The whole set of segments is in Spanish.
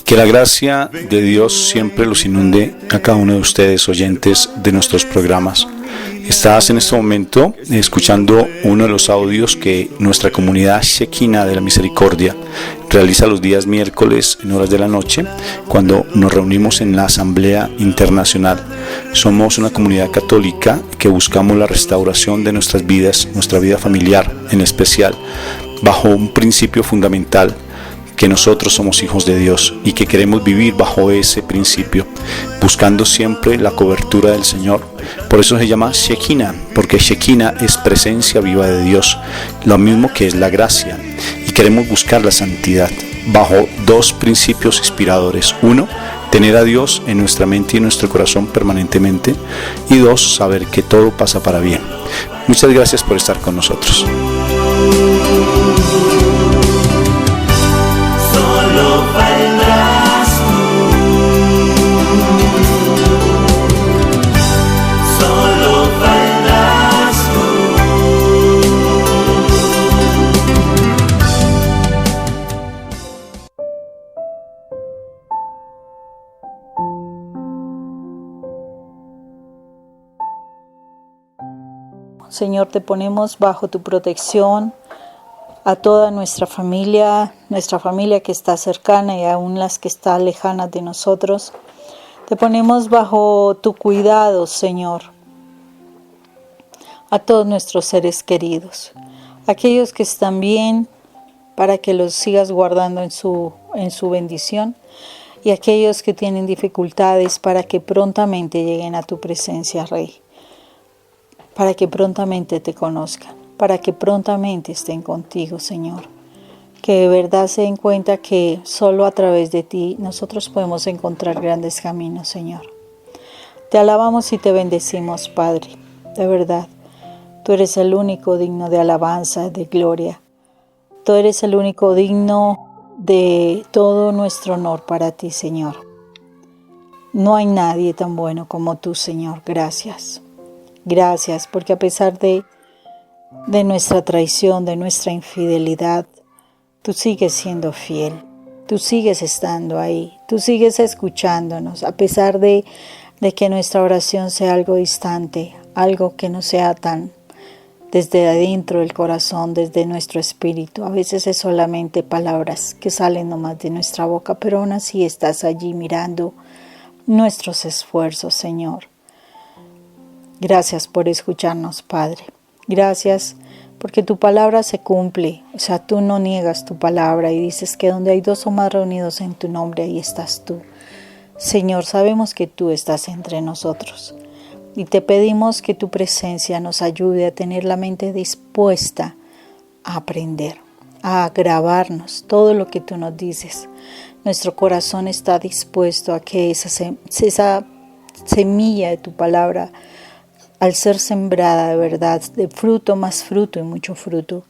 Que la gracia de Dios siempre los inunde a cada uno de ustedes, oyentes de nuestros programas. Estás en este momento escuchando uno de los audios que nuestra comunidad Shekinah de la Misericordia realiza los días miércoles en horas de la noche, cuando nos reunimos en la Asamblea Internacional. Somos una comunidad católica que buscamos la restauración de nuestras vidas, nuestra vida familiar en especial, bajo un principio fundamental: que nosotros somos hijos de Dios y que queremos vivir bajo ese principio, buscando siempre la cobertura del Señor. Por eso se llama Shekinah, porque Shekinah es presencia viva de Dios, lo mismo que es la gracia, y queremos buscar la santidad bajo dos principios inspiradores: uno, tener a Dios en nuestra mente y en nuestro corazón permanentemente, y dos, saber que todo pasa para bien. Muchas gracias por estar con nosotros. Señor, te ponemos bajo tu protección a toda nuestra familia que está cercana y aún las que están lejanas de nosotros. Te ponemos bajo tu cuidado, Señor, a todos nuestros seres queridos, aquellos que están bien, para que los sigas guardando en su bendición, y aquellos que tienen dificultades, para que prontamente lleguen a tu presencia, Rey, para que prontamente te conozcan, para que prontamente estén contigo, Señor. Que de verdad se den cuenta que solo a través de ti nosotros podemos encontrar grandes caminos, Señor. Te alabamos y te bendecimos, Padre. De verdad, tú eres el único digno de alabanza, de gloria. Tú eres el único digno de todo nuestro honor para ti, Señor. No hay nadie tan bueno como tú, Señor. Gracias. Gracias, porque a pesar de nuestra traición, de nuestra infidelidad, tú sigues siendo fiel, tú sigues estando ahí, tú sigues escuchándonos, a pesar de que nuestra oración sea algo distante, algo que no sea tan desde adentro del corazón, desde nuestro espíritu. A veces es solamente palabras que salen nomás de nuestra boca, pero aún así estás allí mirando nuestros esfuerzos, Señor. Gracias por escucharnos, Padre. Gracias porque tu palabra se cumple. O sea, tú no niegas tu palabra y dices que donde hay dos o más reunidos en tu nombre, ahí estás tú. Señor, sabemos que tú estás entre nosotros y te pedimos que tu presencia nos ayude a tener la mente dispuesta a aprender, a grabarnos todo lo que tú nos dices. Nuestro corazón está dispuesto a que esa semilla de tu palabra, al ser sembrada de verdad, de fruto más fruto y mucho fruto,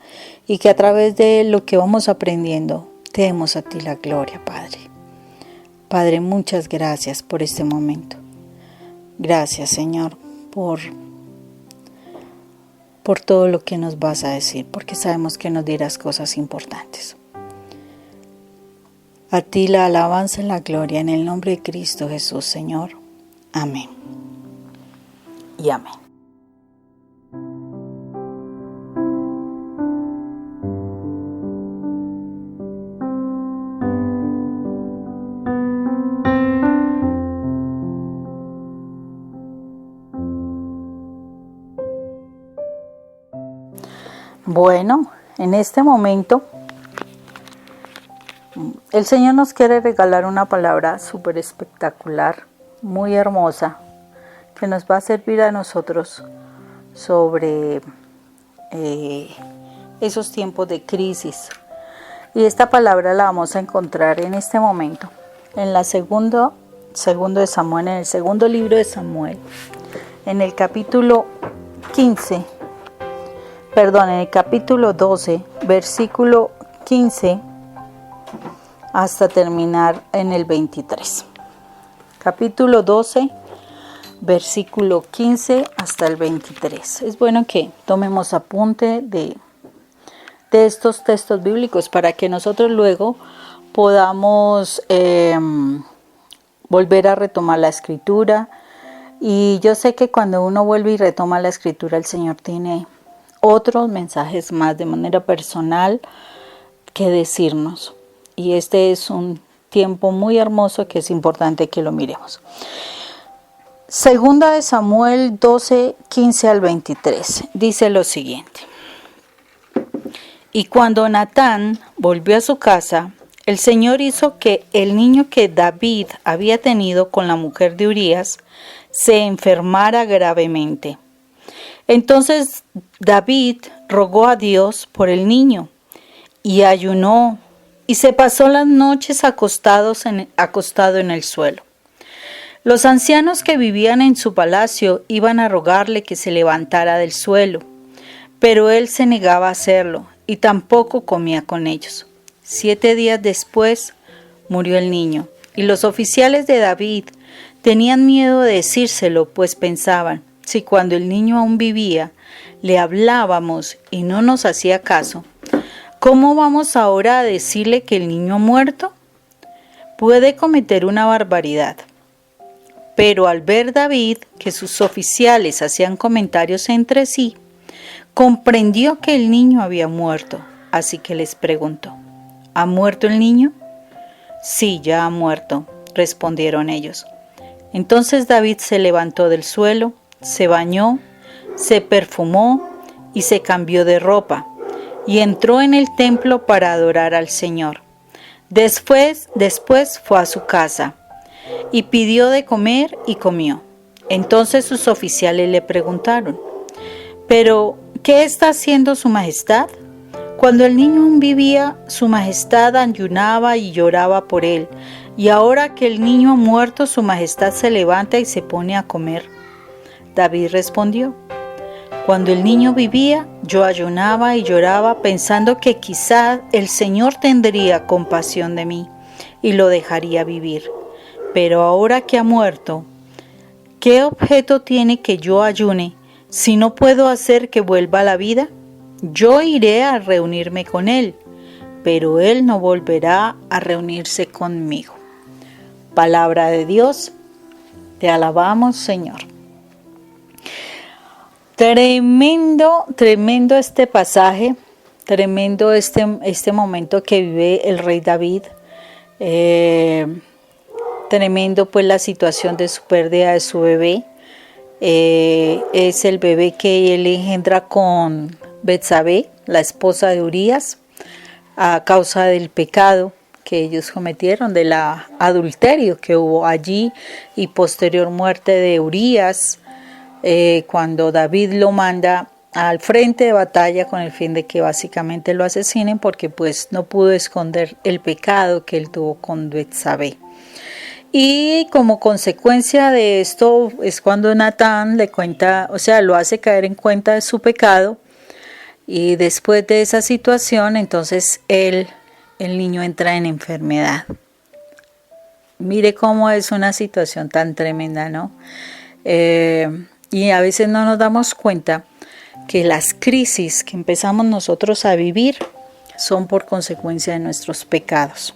y que a través de lo que vamos aprendiendo, te demos a ti la gloria, Padre. Padre, muchas gracias por este momento. Gracias, Señor, por todo lo que nos vas a decir, porque sabemos que nos dirás cosas importantes. A ti la alabanza y la gloria en el nombre de Cristo Jesús, Señor. Amén. Y amén. Bueno, en este momento el Señor nos quiere regalar una palabra súper espectacular, muy hermosa, que nos va a servir a nosotros sobre esos tiempos de crisis. Y esta palabra la vamos a encontrar en este momento, en la segundo de Samuel, en el segundo libro de Samuel, en el capítulo 12, versículo 15, hasta terminar en el 23. Capítulo 12, versículo 15 hasta el 23. Es bueno que tomemos apunte de estos textos bíblicos para que nosotros luego podamos volver a retomar la escritura. Y yo sé que cuando uno vuelve y retoma la escritura, el Señor tiene otros mensajes más de manera personal que decirnos. Y este es un tiempo muy hermoso que es importante que lo miremos. Segunda de Samuel 12, 15 al 23, dice lo siguiente. Y cuando Natán volvió a su casa, el Señor hizo que el niño que David había tenido con la mujer de Urías se enfermara gravemente. Entonces David rogó a Dios por el niño y ayunó y se pasó las noches acostado en el suelo. Los ancianos que vivían en su palacio iban a rogarle que se levantara del suelo, pero él se negaba a hacerlo y tampoco comía con ellos. 7 días después murió el niño, y los oficiales de David tenían miedo de decírselo, pues pensaban, si cuando el niño aún vivía le hablábamos y no nos hacía caso, ¿cómo vamos ahora a decirle que el niño ha muerto? Puede cometer una barbaridad. Pero al ver David que sus oficiales hacían comentarios entre sí, comprendió que el niño había muerto, así que les preguntó, ¿ha muerto el niño? Sí, ya ha muerto, respondieron ellos. Entonces David se levantó del suelo, se bañó, se perfumó y se cambió de ropa, y entró en el templo para adorar al Señor. Después fue a su casa, y pidió de comer y comió. Entonces sus oficiales le preguntaron, ¿pero qué está haciendo su majestad? Cuando el niño aún vivía, su majestad ayunaba y lloraba por él, y ahora que el niño ha muerto, su majestad se levanta y se pone a comer. David respondió, cuando el niño vivía, yo ayunaba y lloraba pensando que quizá el Señor tendría compasión de mí y lo dejaría vivir. Pero ahora que ha muerto, ¿qué objeto tiene que yo ayune si no puedo hacer que vuelva a la vida? Yo iré a reunirme con él, pero él no volverá a reunirse conmigo. Palabra de Dios, te alabamos, Señor. Tremendo este pasaje, tremendo este momento que vive el rey David. Tremendo pues la situación de su pérdida de su bebé. Es el bebé que él engendra con Betsabé, la esposa de Urías, a causa del pecado que ellos cometieron, del adulterio que hubo allí y posterior muerte de Urías, cuando David lo manda al frente de batalla con el fin de que básicamente lo asesinen porque pues no pudo esconder el pecado que él tuvo con Betsabé. Y como consecuencia de esto es cuando Natán le cuenta, o sea, lo hace caer en cuenta de su pecado. Y después de esa situación, entonces el niño entra en enfermedad. Mire cómo es una situación tan tremenda, ¿no? Y a veces no nos damos cuenta que las crisis que empezamos nosotros a vivir son por consecuencia de nuestros pecados.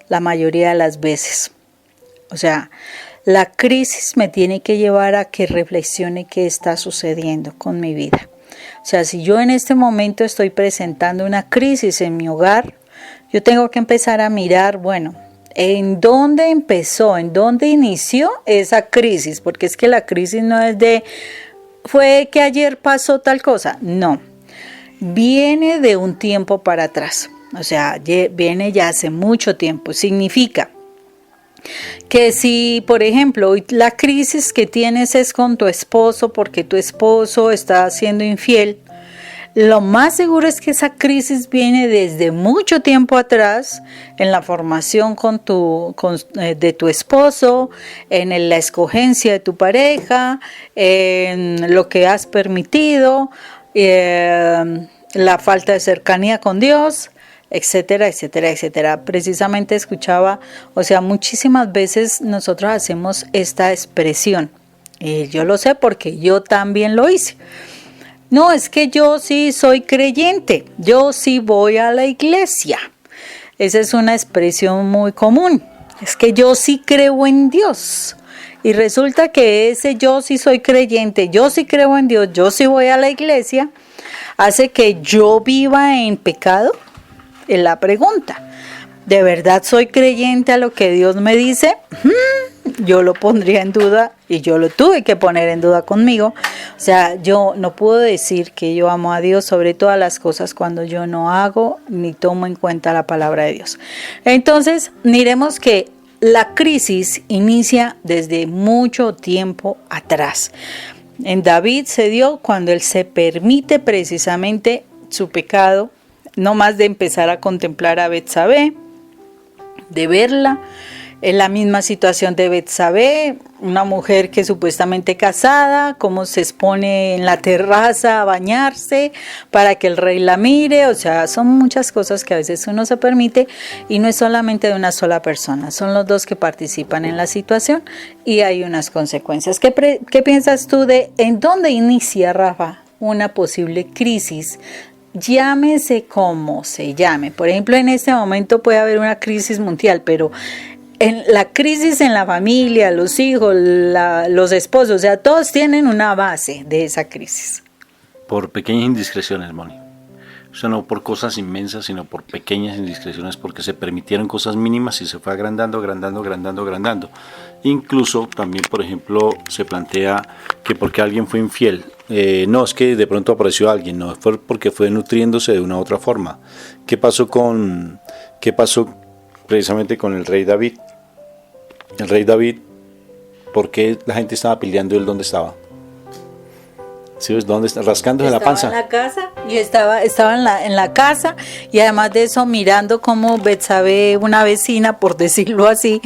La mayoría de las veces. O sea, la crisis me tiene que llevar a que reflexione qué está sucediendo con mi vida. O sea, si yo en este momento estoy presentando una crisis en mi hogar, yo tengo que empezar a mirar, bueno, ¿en dónde empezó? ¿En dónde inició esa crisis? Porque es que la crisis no es fue que ayer pasó tal cosa. No, viene de un tiempo para atrás. O sea, viene ya hace mucho tiempo. Significa que si, por ejemplo, la crisis que tienes es con tu esposo porque tu esposo está siendo infiel, lo más seguro es que esa crisis viene desde mucho tiempo atrás en la formación de tu esposo, en la escogencia de tu pareja, en lo que has permitido, la falta de cercanía con Dios, etcétera, etcétera, etcétera. Precisamente escuchaba, o sea, muchísimas veces nosotros hacemos esta expresión. Yo lo sé porque yo también lo hice. No, es que yo sí soy creyente, yo sí voy a la iglesia. esa es una expresión muy común. Es que yo sí creo en Dios. Y resulta que ese yo sí soy creyente, yo sí creo en Dios, yo sí voy a la iglesia, hace que yo viva en pecado. Es la pregunta. ¿De verdad soy creyente a lo que Dios me dice? Yo lo pondría en duda y yo lo tuve que poner en duda conmigo. O sea, yo no puedo decir que yo amo a Dios sobre todas las cosas cuando yo no hago ni tomo en cuenta la palabra de Dios. Entonces, miremos que la crisis inicia desde mucho tiempo atrás. En David se dio cuando él se permite precisamente su pecado, no más de empezar a contemplar a Betsabé, de verla. En la misma situación de Betsabé, una mujer que supuestamente casada, cómo se expone en la terraza a bañarse para que el rey la mire. O sea, son muchas cosas que a veces uno se permite y no es solamente de una sola persona, son los dos que participan en la situación y hay unas consecuencias. ¿Qué piensas tú de en dónde inicia, Rafa, una posible crisis? Llámese como se llame. Por ejemplo, en este momento puede haber una crisis mundial, pero en la crisis en la familia, los hijos, los esposos, o sea, todos tienen una base de esa crisis. Por pequeñas indiscreciones, Moni. O sea, no por cosas inmensas, sino por pequeñas indiscreciones, porque se permitieron cosas mínimas y se fue agrandando. Incluso también, por ejemplo, se plantea que porque alguien fue infiel, no es que de pronto apareció alguien, no, fue porque fue nutriéndose de una u otra forma. ¿Qué pasó precisamente con el rey David? El rey David, ¿por qué la gente estaba peleando él dónde estaba? ¿Sí ves dónde está? Rascándose la panza. Estaba en la casa y estaba en la casa y además de eso mirando cómo Betsabé, una vecina, por decirlo así,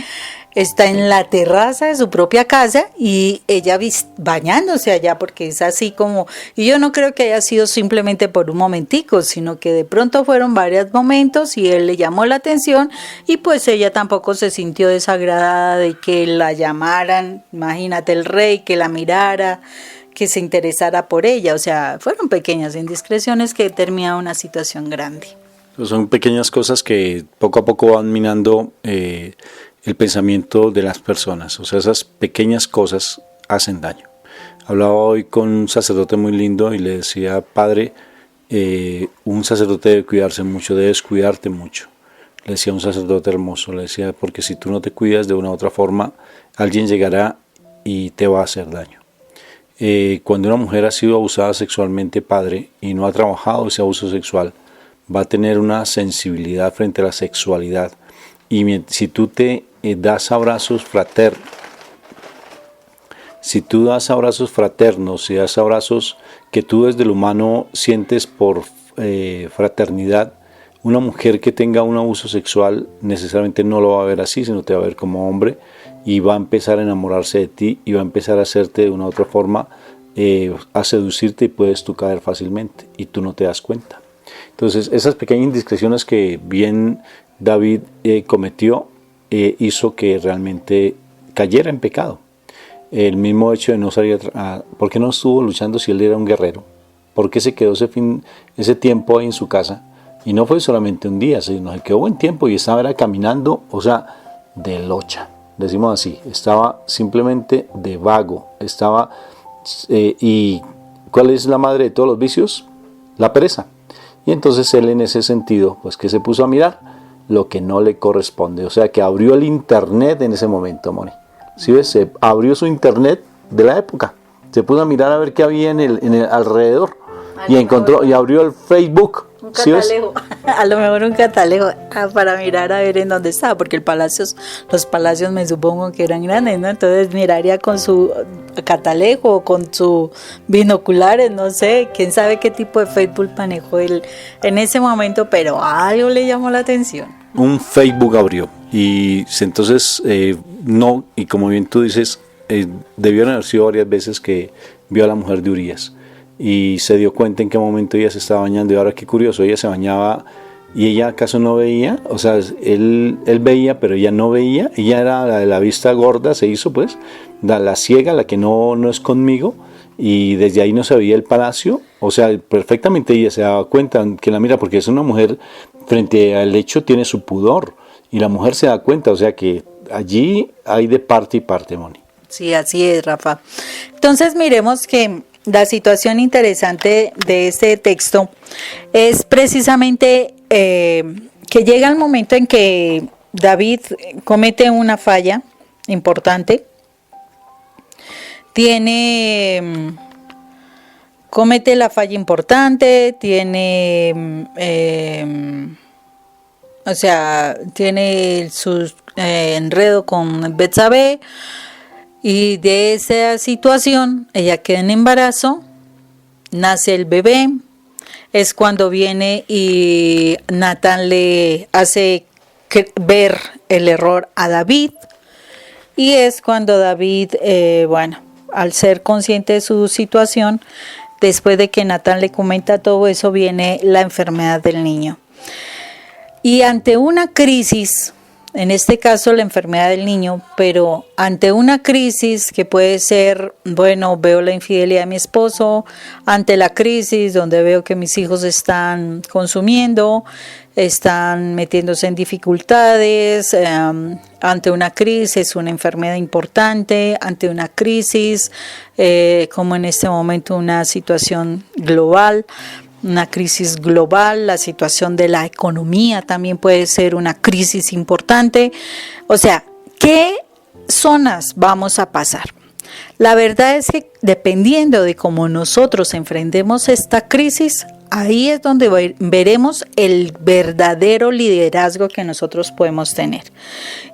está en la terraza de su propia casa y ella bañándose allá porque es así como, y yo no creo que haya sido simplemente por un momentico, sino que de pronto fueron varios momentos y él le llamó la atención y pues ella tampoco se sintió desagradada de que la llamaran, imagínate el rey que la mirara, que se interesara por ella, o sea, fueron pequeñas indiscreciones que terminaron una situación grande. Son pequeñas cosas que poco a poco van minando el pensamiento de las personas, o sea, esas pequeñas cosas hacen daño. Hablaba hoy con un sacerdote muy lindo y le decía, padre, un sacerdote debe cuidarse mucho, debes cuidarte mucho. Le decía un sacerdote hermoso, le decía, porque si tú no te cuidas de una u otra forma, alguien llegará y te va a hacer daño. Cuando una mujer ha sido abusada sexualmente, padre, y no ha trabajado ese abuso sexual, va a tener una sensibilidad frente a la sexualidad. Y si tú te das abrazos fraternos, si das abrazos que tú desde lo humano sientes por fraternidad, una mujer que tenga un abuso sexual necesariamente no lo va a ver así, sino te va a ver como hombre y va a empezar a enamorarse de ti y va a empezar a hacerte de una u otra forma, a seducirte y puedes tú caer fácilmente y tú no te das cuenta. Entonces esas pequeñas indiscreciones que bien David cometió hizo que realmente cayera en pecado. El mismo hecho de no salir ¿por qué no estuvo luchando si él era un guerrero? ¿Por qué se quedó ese tiempo ahí en su casa? Y no fue solamente un día, sino que quedó buen tiempo y estaba caminando, o sea, de locha, decimos así, estaba simplemente de vago, y ¿cuál es la madre de todos los vicios? La pereza. Y entonces él en ese sentido, pues que se puso a mirar lo que no le corresponde, o sea que abrió el internet en ese momento, Moni. ¿Sí ves? Se abrió su internet de la época, se puso a mirar a ver qué había en el alrededor y encontró y abrió el Facebook. Un catalejo, a lo mejor un catalejo para mirar a ver en dónde estaba, porque los palacios me supongo que eran grandes, ¿no? Entonces miraría con su catalejo o con sus binoculares, no sé, quién sabe qué tipo de Facebook manejó él en ese momento, pero algo le llamó la atención. Un Facebook abrió y entonces no, y como bien tú dices, debieron haber sido varias veces que vio a la mujer de Urías y se dio cuenta en qué momento ella se estaba bañando. Y ahora qué curioso, ella se bañaba y ella acaso no veía, o sea, él veía pero ella no veía, ella era la de la vista gorda, se hizo pues, la ciega, la que no es conmigo, y desde ahí no se veía el palacio. O sea, perfectamente ella se daba cuenta que la mira, porque es una mujer, frente al hecho tiene su pudor, y la mujer se da cuenta, o sea que allí hay de parte y parte, Moni. Sí, así es, Rafa. Entonces miremos que la situación interesante de este texto es precisamente que llega el momento en que David comete una falla importante, comete la falla importante, tiene su enredo con Betsabé, y de esa situación ella queda en embarazo, nace el bebé. Es cuando viene y Natán le hace ver el error a David, y es cuando David, al ser consciente de su situación, después de que Natán le comenta todo eso, viene la enfermedad del niño. Y ante una crisis, en este caso la enfermedad del niño, pero ante una crisis que puede ser, veo la infidelidad de mi esposo, ante la crisis donde veo que mis hijos están consumiendo, están metiéndose en dificultades, ante una crisis, una enfermedad importante, ante una crisis, como en este momento una situación global, una crisis global, la situación de la economía también puede ser una crisis importante. O sea, ¿qué zonas vamos a pasar? La verdad es que dependiendo de cómo nosotros enfrentemos esta crisis, ahí es donde veremos el verdadero liderazgo que nosotros podemos tener.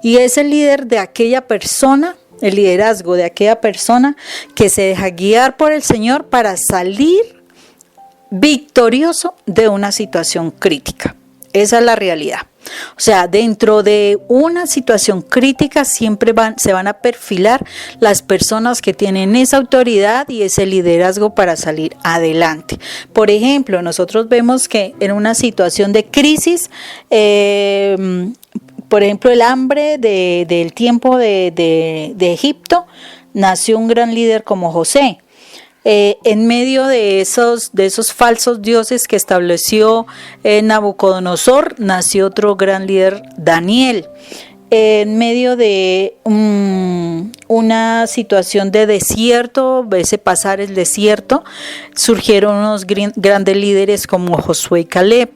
Y es el líder de aquella persona, el liderazgo de aquella persona que se deja guiar por el Señor para salir victorioso de una situación crítica. Esa es la realidad. O sea, dentro de una situación crítica siempre se van a perfilar las personas que tienen esa autoridad y ese liderazgo para salir adelante. Por ejemplo, nosotros vemos que en una situación de crisis, por ejemplo, el hambre del tiempo de Egipto, nació un gran líder como José. En medio de esos falsos dioses que estableció Nabucodonosor, nació otro gran líder, Daniel. En medio de una situación de desierto, ese pasar el desierto, surgieron unos grandes líderes como Josué y Caleb.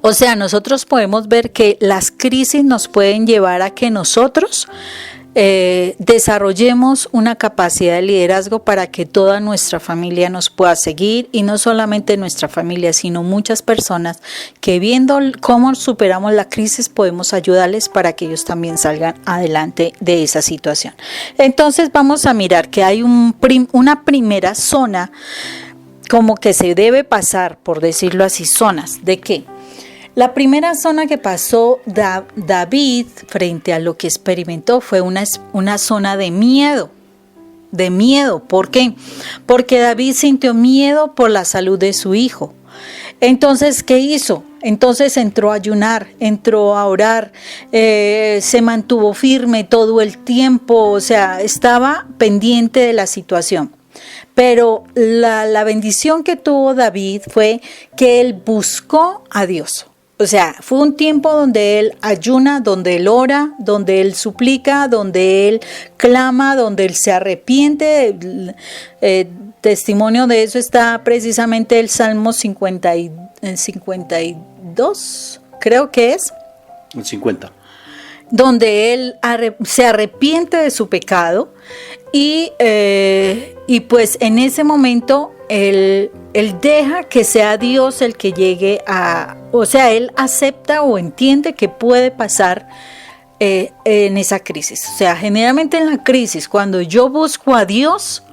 O sea, nosotros podemos ver que las crisis nos pueden llevar a que nosotros desarrollemos una capacidad de liderazgo para que toda nuestra familia nos pueda seguir, y no solamente nuestra familia, sino muchas personas que, viendo cómo superamos la crisis, podemos ayudarles para que ellos también salgan adelante de esa situación. Entonces vamos a mirar que hay una primera zona como que se debe pasar, por decirlo así, zonas de qué. La primera zona que pasó David frente a lo que experimentó fue una zona de miedo. De miedo. ¿Por qué? Porque David sintió miedo por la salud de su hijo. Entonces, ¿qué hizo? Entonces entró a ayunar, entró a orar, se mantuvo firme todo el tiempo, o sea, estaba pendiente de la situación. Pero la bendición que tuvo David fue que él buscó a Dios. O sea, fue un tiempo donde él ayuna, donde él ora, donde él suplica, donde él clama, donde él se arrepiente. Testimonio de eso está precisamente el Salmo 52, creo que es. El 50. Donde él se arrepiente de su pecado y pues en ese momento él deja que sea Dios el que llegue o sea, él acepta o entiende que puede pasar en esa crisis. O sea, generalmente en la crisis, cuando yo busco a Dios,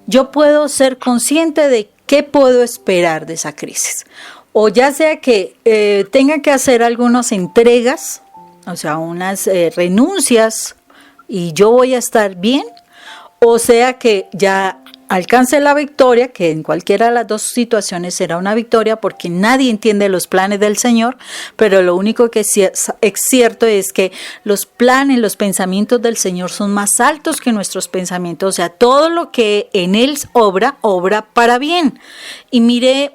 yo puedo ser consciente de qué puedo esperar de esa crisis. O ya sea que tenga que hacer algunas entregas, o sea, unas renuncias, y yo voy a estar bien, o sea que ya alcance la victoria, que en cualquiera de las dos situaciones será una victoria porque nadie entiende los planes del Señor, pero lo único que es cierto es que los planes, los pensamientos del Señor son más altos que nuestros pensamientos, o sea, todo lo que en Él obra, obra para bien. Y mire,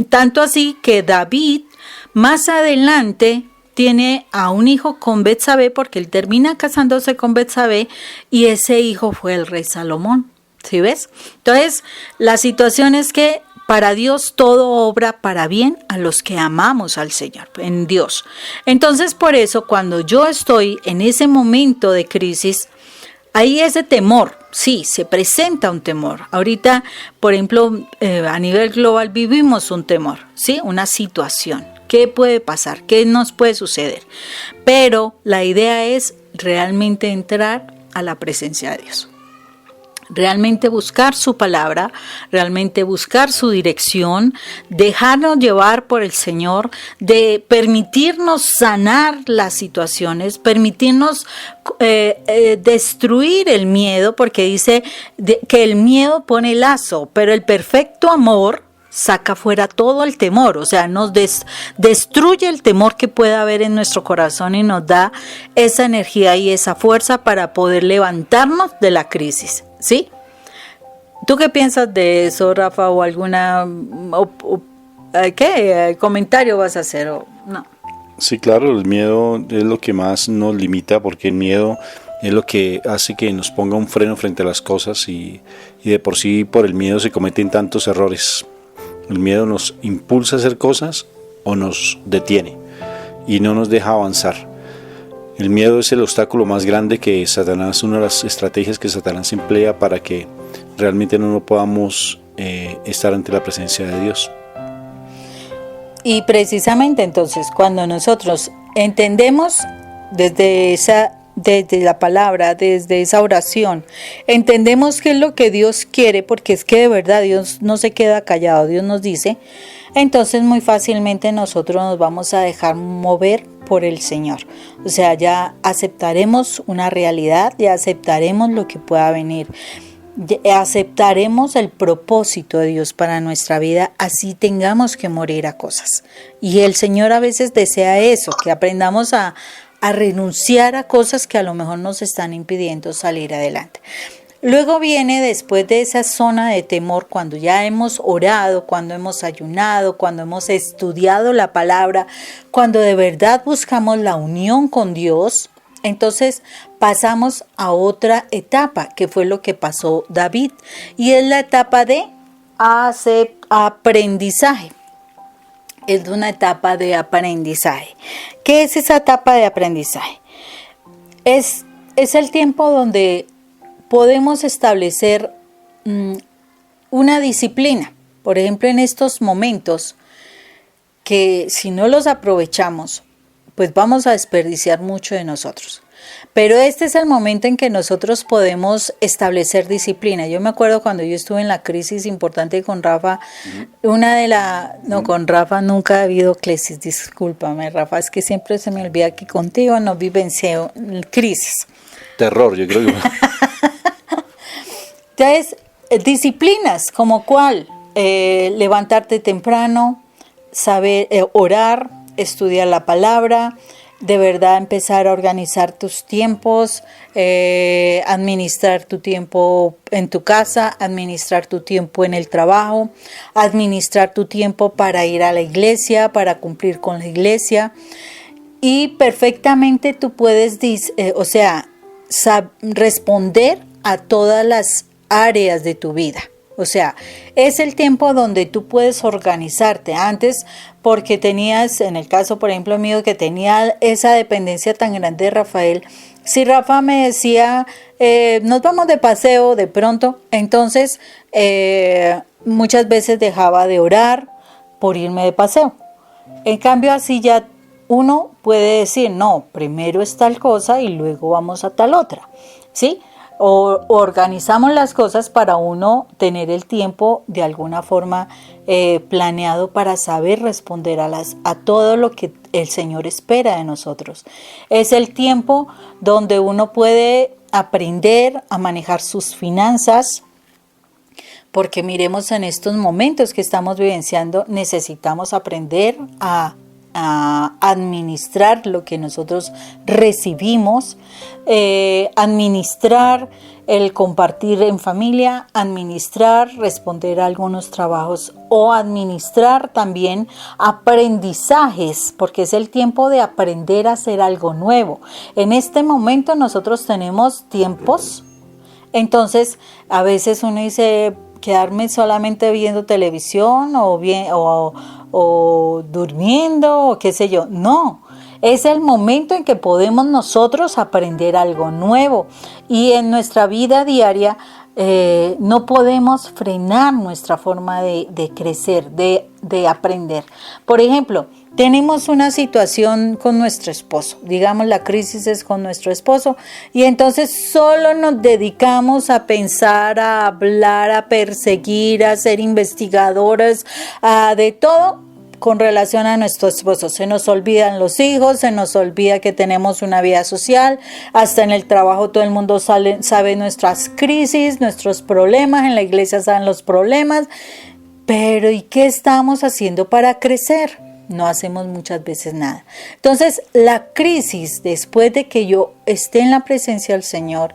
tanto así que David más adelante tiene a un hijo con Betsabé, porque él termina casándose con Betsabé, y ese hijo fue el rey Salomón. ¿Sí ves? Entonces, la situación es que para Dios todo obra para bien a los que amamos al Señor, en Dios. Entonces, por eso, cuando yo estoy en ese momento de crisis, hay ese temor, sí, se presenta un temor. Ahorita, por ejemplo, a nivel global vivimos un temor, ¿sí? Una situación. ¿Qué puede pasar? ¿Qué nos puede suceder? Pero la idea es realmente entrar a la presencia de Dios. Realmente buscar su palabra, realmente buscar su dirección, dejarnos llevar por el Señor, de permitirnos sanar las situaciones, permitirnos destruir el miedo, porque dice que el miedo pone lazo, pero el perfecto amor saca fuera todo el temor, o sea, nos destruye el temor que pueda haber en nuestro corazón y nos da esa energía y esa fuerza para poder levantarnos de la crisis, ¿sí? ¿Tú qué piensas de eso, Rafa? ¿O alguna comentario vas a hacer o no? Sí, claro, el miedo es lo que más nos limita, porque el miedo es lo que hace que nos ponga un freno frente a las cosas y de por sí por el miedo se cometen tantos errores. El miedo nos impulsa a hacer cosas o nos detiene y no nos deja avanzar. El miedo es el obstáculo más grande que Satanás, una de las estrategias que Satanás emplea para que realmente no podamos estar ante la presencia de Dios. Y precisamente entonces cuando nosotros entendemos desde la palabra, desde esa oración, entendemos qué es lo que Dios quiere, porque es que de verdad Dios no se queda callado, Dios nos dice, entonces muy fácilmente nosotros nos vamos a dejar mover por el Señor. O sea, ya aceptaremos una realidad, ya aceptaremos lo que pueda venir, ya aceptaremos el propósito de Dios para nuestra vida, así tengamos que morir a cosas. Y el Señor a veces desea eso, que aprendamos a renunciar a cosas que a lo mejor nos están impidiendo salir adelante. Luego viene, después de esa zona de temor, cuando ya hemos orado, cuando hemos ayunado, cuando hemos estudiado la palabra, cuando de verdad buscamos la unión con Dios, entonces pasamos a otra etapa, que fue lo que pasó David, y es la etapa de aprendizaje. Es una etapa de aprendizaje. ¿Qué es esa etapa de aprendizaje? Es el tiempo donde podemos establecer una disciplina. Por ejemplo, en estos momentos que si no los aprovechamos, pues vamos a desperdiciar mucho de nosotros. Pero este es el momento en que nosotros podemos establecer disciplina. Yo me acuerdo cuando yo estuve en la crisis importante con Rafa, con Rafa nunca ha habido crisis, discúlpame Rafa, es que siempre se me olvida que contigo no vivencié crisis. Terror, yo creo que... Entonces, disciplinas como cuál, levantarte temprano, saber orar, estudiar la palabra, de verdad empezar a organizar tus tiempos, administrar tu tiempo en tu casa, administrar tu tiempo en el trabajo, administrar tu tiempo para ir a la iglesia, para cumplir con la iglesia. Y perfectamente tú puedes, responder a todas las áreas de tu vida. O sea, es el tiempo donde tú puedes organizarte. Antes, porque tenías, en el caso, por ejemplo, mío, que tenía esa dependencia tan grande de Rafael, si Rafa me decía, nos vamos de paseo de pronto, entonces muchas veces dejaba de orar por irme de paseo. En cambio, así ya uno puede decir, no, primero es tal cosa y luego vamos a tal otra, ¿sí? O organizamos las cosas para uno tener el tiempo de alguna forma planeado para saber responder a todo lo que el Señor espera de nosotros. Es el tiempo donde uno puede aprender a manejar sus finanzas, porque miremos en estos momentos que estamos vivenciando, necesitamos aprender a administrar lo que nosotros recibimos, administrar el compartir en familia, administrar, responder a algunos trabajos o administrar también aprendizajes, porque es el tiempo de aprender a hacer algo nuevo. En este momento nosotros tenemos tiempos, entonces a veces uno dice quedarme solamente viendo televisión o durmiendo o qué sé yo. No, es el momento en que podemos nosotros aprender algo nuevo y en nuestra vida diaria no podemos frenar nuestra forma de crecer, de aprender. Por ejemplo, tenemos una situación con nuestro esposo, digamos la crisis es con nuestro esposo y entonces solo nos dedicamos a pensar, a hablar, a perseguir, a ser investigadoras, de todo con relación a nuestro esposo. Se nos olvidan los hijos, se nos olvida que tenemos una vida social, hasta en el trabajo todo el mundo sabe nuestras crisis, nuestros problemas, en la iglesia saben los problemas, pero ¿y qué estamos haciendo para crecer? No hacemos muchas veces nada. Entonces, la crisis, después de que yo esté en la presencia del Señor,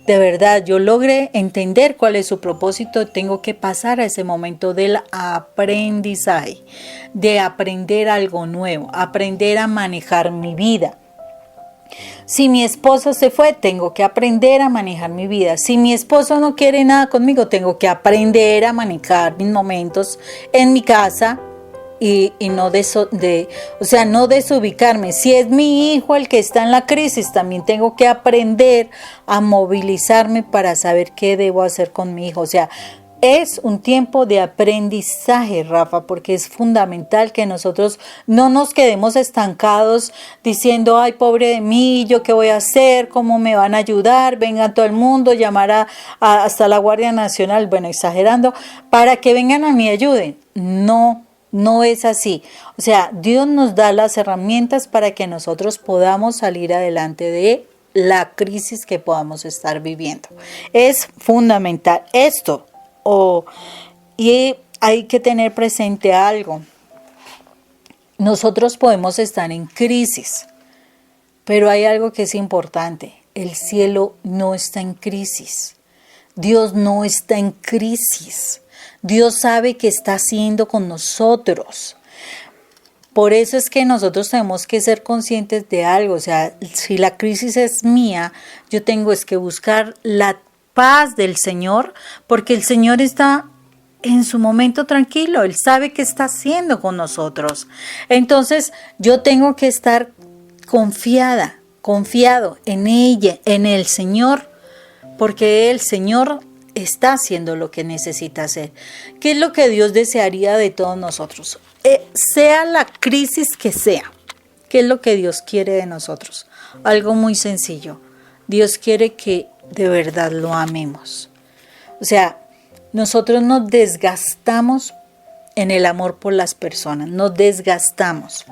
de verdad, yo logré entender cuál es su propósito, tengo que pasar a ese momento del aprendizaje, de aprender algo nuevo, aprender a manejar mi vida. Si mi esposo se fue, tengo que aprender a manejar mi vida. Si mi esposo no quiere nada conmigo, tengo que aprender a manejar mis momentos en mi casa y no no desubicarme. Si es mi hijo el que está en la crisis, también tengo que aprender a movilizarme para saber qué debo hacer con mi hijo. O sea, es un tiempo de aprendizaje, Rafa, porque es fundamental que nosotros no nos quedemos estancados diciendo, ay, pobre de mí, ¿yo qué voy a hacer? ¿Cómo me van a ayudar? Venga todo el mundo, llamar hasta la Guardia Nacional, bueno, exagerando, para que vengan a mí y ayuden. No es así. O sea, Dios nos da las herramientas para que nosotros podamos salir adelante de la crisis que podamos estar viviendo. Es fundamental esto. Y hay que tener presente algo. Nosotros podemos estar en crisis, pero hay algo que es importante. El cielo no está en crisis. Dios no está en crisis. Dios sabe qué está haciendo con nosotros. Por eso es que nosotros tenemos que ser conscientes de algo. O sea, si la crisis es mía, yo tengo que buscar la paz del Señor, porque el Señor está en su momento tranquilo. Él sabe qué está haciendo con nosotros. Entonces, yo tengo que estar confiado en ella, en el Señor, porque el Señor está haciendo lo que necesita hacer. ¿Qué es lo que Dios desearía de todos nosotros? Sea la crisis que sea, ¿qué es lo que Dios quiere de nosotros? Algo muy sencillo. Dios quiere que de verdad lo amemos. O sea, nosotros nos desgastamos en el amor por las personas, nos desgastamos.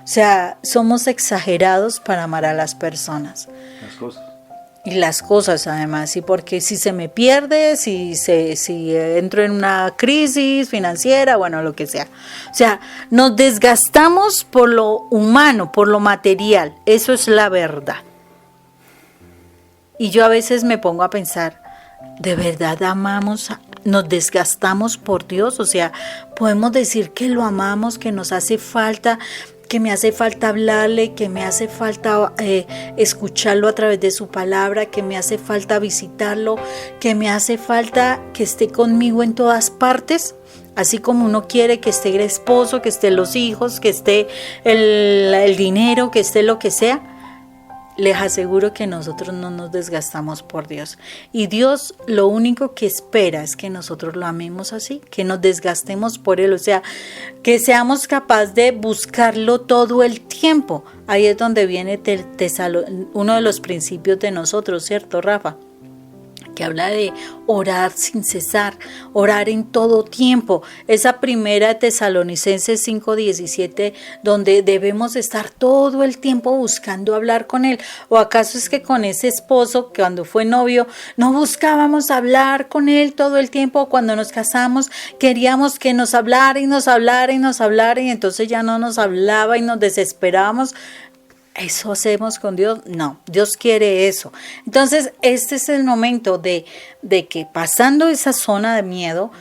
O sea, somos exagerados para amar a las personas. Las cosas. Y las cosas además, y porque si se me pierde, si entro en una crisis financiera, bueno, lo que sea. O sea, nos desgastamos por lo humano, por lo material, eso es la verdad. Y yo a veces me pongo a pensar, ¿de verdad amamos, nos desgastamos por Dios? O sea, podemos decir que lo amamos, que nos hace falta, que me hace falta hablarle, que me hace falta escucharlo a través de su palabra, que me hace falta visitarlo, que me hace falta que esté conmigo en todas partes, así como uno quiere que esté el esposo, que esté los hijos, que esté el dinero, que esté lo que sea. Les aseguro que nosotros no nos desgastamos por Dios. Y Dios lo único que espera es que nosotros lo amemos así, que nos desgastemos por Él. O sea, que seamos capaces de buscarlo todo el tiempo. Ahí es donde viene uno de los principios de nosotros, ¿cierto, Rafa? que habla de orar sin cesar, orar en todo tiempo. Esa primera de Tesalonicenses 5:17, donde debemos estar todo el tiempo buscando hablar con Él. ¿O acaso es que con ese esposo, cuando fue novio, no buscábamos hablar con Él todo el tiempo? Cuando nos casamos, queríamos que nos hablara y nos hablara y nos hablara, y entonces ya no nos hablaba y nos desesperábamos. ¿Eso hacemos con Dios? No, Dios quiere eso. Entonces, este es el momento de que pasando esa zona de miedo,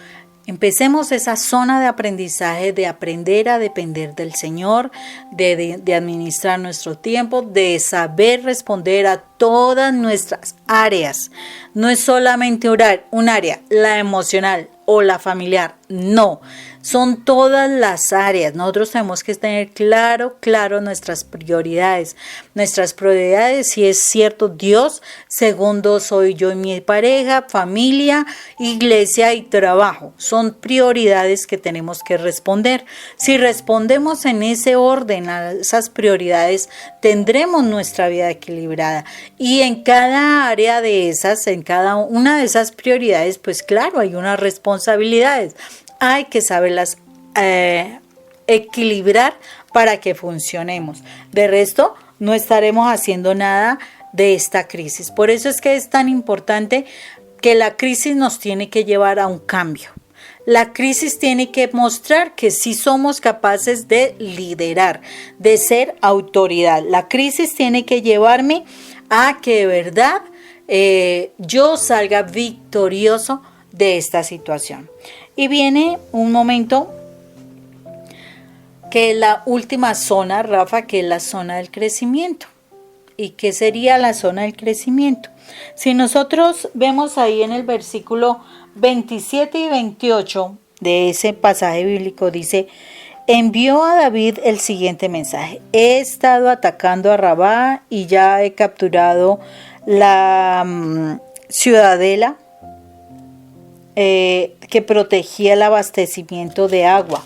empecemos esa zona de aprendizaje, de aprender a depender del Señor, de administrar nuestro tiempo, de saber responder a todas nuestras áreas. No es solamente un área, la emocional o la familiar, no. Son todas las áreas. Nosotros tenemos que tener claro nuestras prioridades. Nuestras prioridades, si es cierto, Dios. Segundo, soy yo y mi pareja, familia, iglesia y trabajo. Son prioridades que tenemos que responder. Si respondemos en ese orden a esas prioridades, tendremos nuestra vida equilibrada. Y en cada área de esas, en cada una de esas prioridades, pues claro, hay unas responsabilidades. Hay que saberlas equilibrar para que funcionemos. De resto, no estaremos haciendo nada de esta crisis. Por eso es que es tan importante que la crisis nos tiene que llevar a un cambio. La crisis tiene que mostrar que sí somos capaces de liderar, de ser autoridad. La crisis tiene que llevarme a que de verdad yo salga victorioso de esta situación. Y viene un momento que es la última zona, Rafa, que es la zona del crecimiento. ¿Y qué sería la zona del crecimiento? Si nosotros vemos ahí en el versículo 27 y 28 de ese pasaje bíblico, dice: envió a David el siguiente mensaje: he estado atacando a Rabá y ya he capturado la ciudadela que protegía el abastecimiento de agua.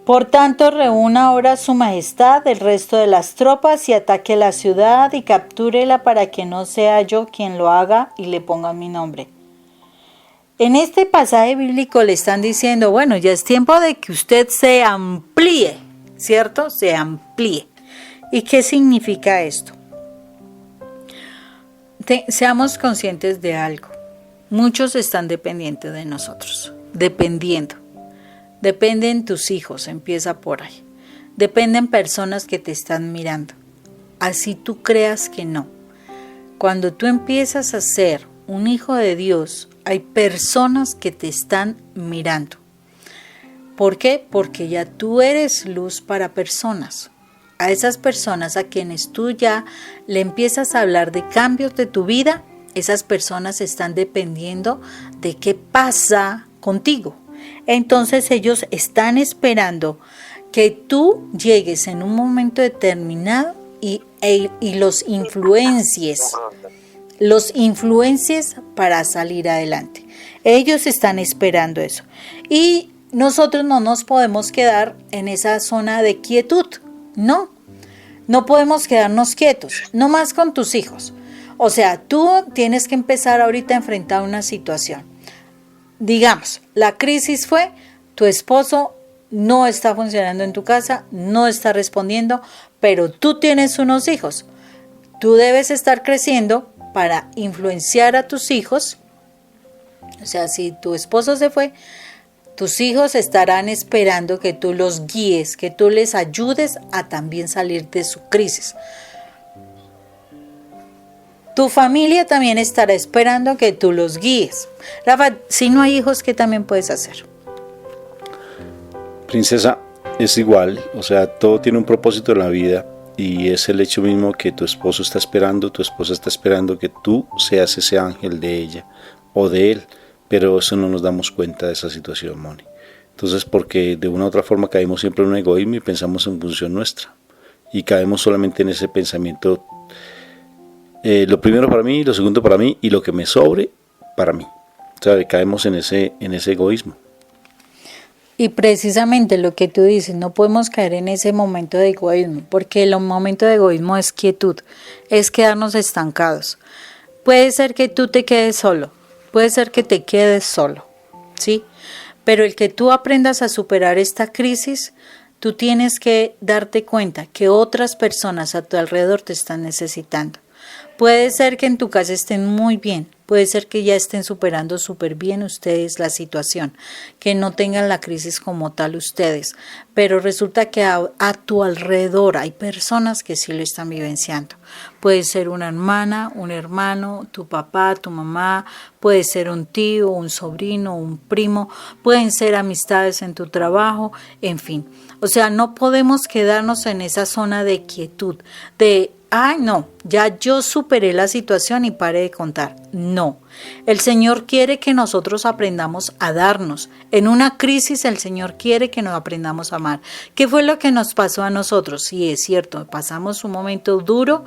Por tanto, reúna ahora su majestad el resto de las tropas y ataque la ciudad y captúrela para que no sea yo quien lo haga y le ponga mi nombre. En este pasaje bíblico le están diciendo, bueno, ya es tiempo de que usted se amplíe, ¿cierto? Se amplíe. ¿Y qué significa esto? Seamos conscientes de algo. Muchos están dependientes de nosotros, Dependen tus hijos, empieza por ahí. Dependen personas que te están mirando. Así tú creas que no. Cuando tú empiezas a ser un hijo de Dios, hay personas que te están mirando. ¿Por qué? Porque ya tú eres luz para personas. A esas personas a quienes tú ya le empiezas a hablar de cambios de tu vida, esas personas están dependiendo de qué pasa contigo. Entonces ellos están esperando que tú llegues en un momento determinado y los influencies para salir adelante. Ellos están esperando eso. Y nosotros no nos podemos quedar en esa zona de quietud. No podemos quedarnos quietos, no más con tus hijos. O sea, tú tienes que empezar ahorita a enfrentar una situación. Digamos, la crisis fue, tu esposo no está funcionando en tu casa, no está respondiendo, pero tú tienes unos hijos. Tú debes estar creciendo para influenciar a tus hijos. O sea, si tu esposo se fue, tus hijos estarán esperando que tú los guíes, que tú les ayudes a también salir de su crisis. Tu familia también estará esperando que tú los guíes. Rafa, si no hay hijos, ¿qué también puedes hacer? Princesa, es igual, o sea, todo tiene un propósito en la vida y es el hecho mismo que tu esposo está esperando, tu esposa está esperando que tú seas ese ángel de ella o de él, pero eso no nos damos cuenta de esa situación, Moni. Entonces, porque de una u otra forma caemos siempre en un egoísmo y pensamos en función nuestra y caemos solamente en ese pensamiento. Lo primero para mí, lo segundo para mí y lo que me sobre para mí. O sea, caemos en ese egoísmo. Y precisamente lo que tú dices, no podemos caer en ese momento de egoísmo, porque el momento de egoísmo es quietud, es quedarnos estancados. Puede ser que tú te quedes solo, puede ser que te quedes solo, ¿sí? Pero el que tú aprendas a superar esta crisis, tú tienes que darte cuenta que otras personas a tu alrededor te están necesitando. Puede ser que en tu casa estén muy bien, puede ser que ya estén superando súper bien ustedes la situación, que no tengan la crisis como tal ustedes, pero resulta que a tu alrededor hay personas que sí lo están vivenciando. Puede ser una hermana, un hermano, tu papá, tu mamá, puede ser un tío, un sobrino, un primo, pueden ser amistades en tu trabajo, en fin. O sea, no podemos quedarnos en esa zona de quietud, de ay, no, ya yo superé la situación y paré de contar. No, el Señor quiere que nosotros aprendamos a darnos. En una crisis el Señor quiere que nos aprendamos a amar. ¿Qué fue lo que nos pasó a nosotros? Sí, es cierto, pasamos un momento duro,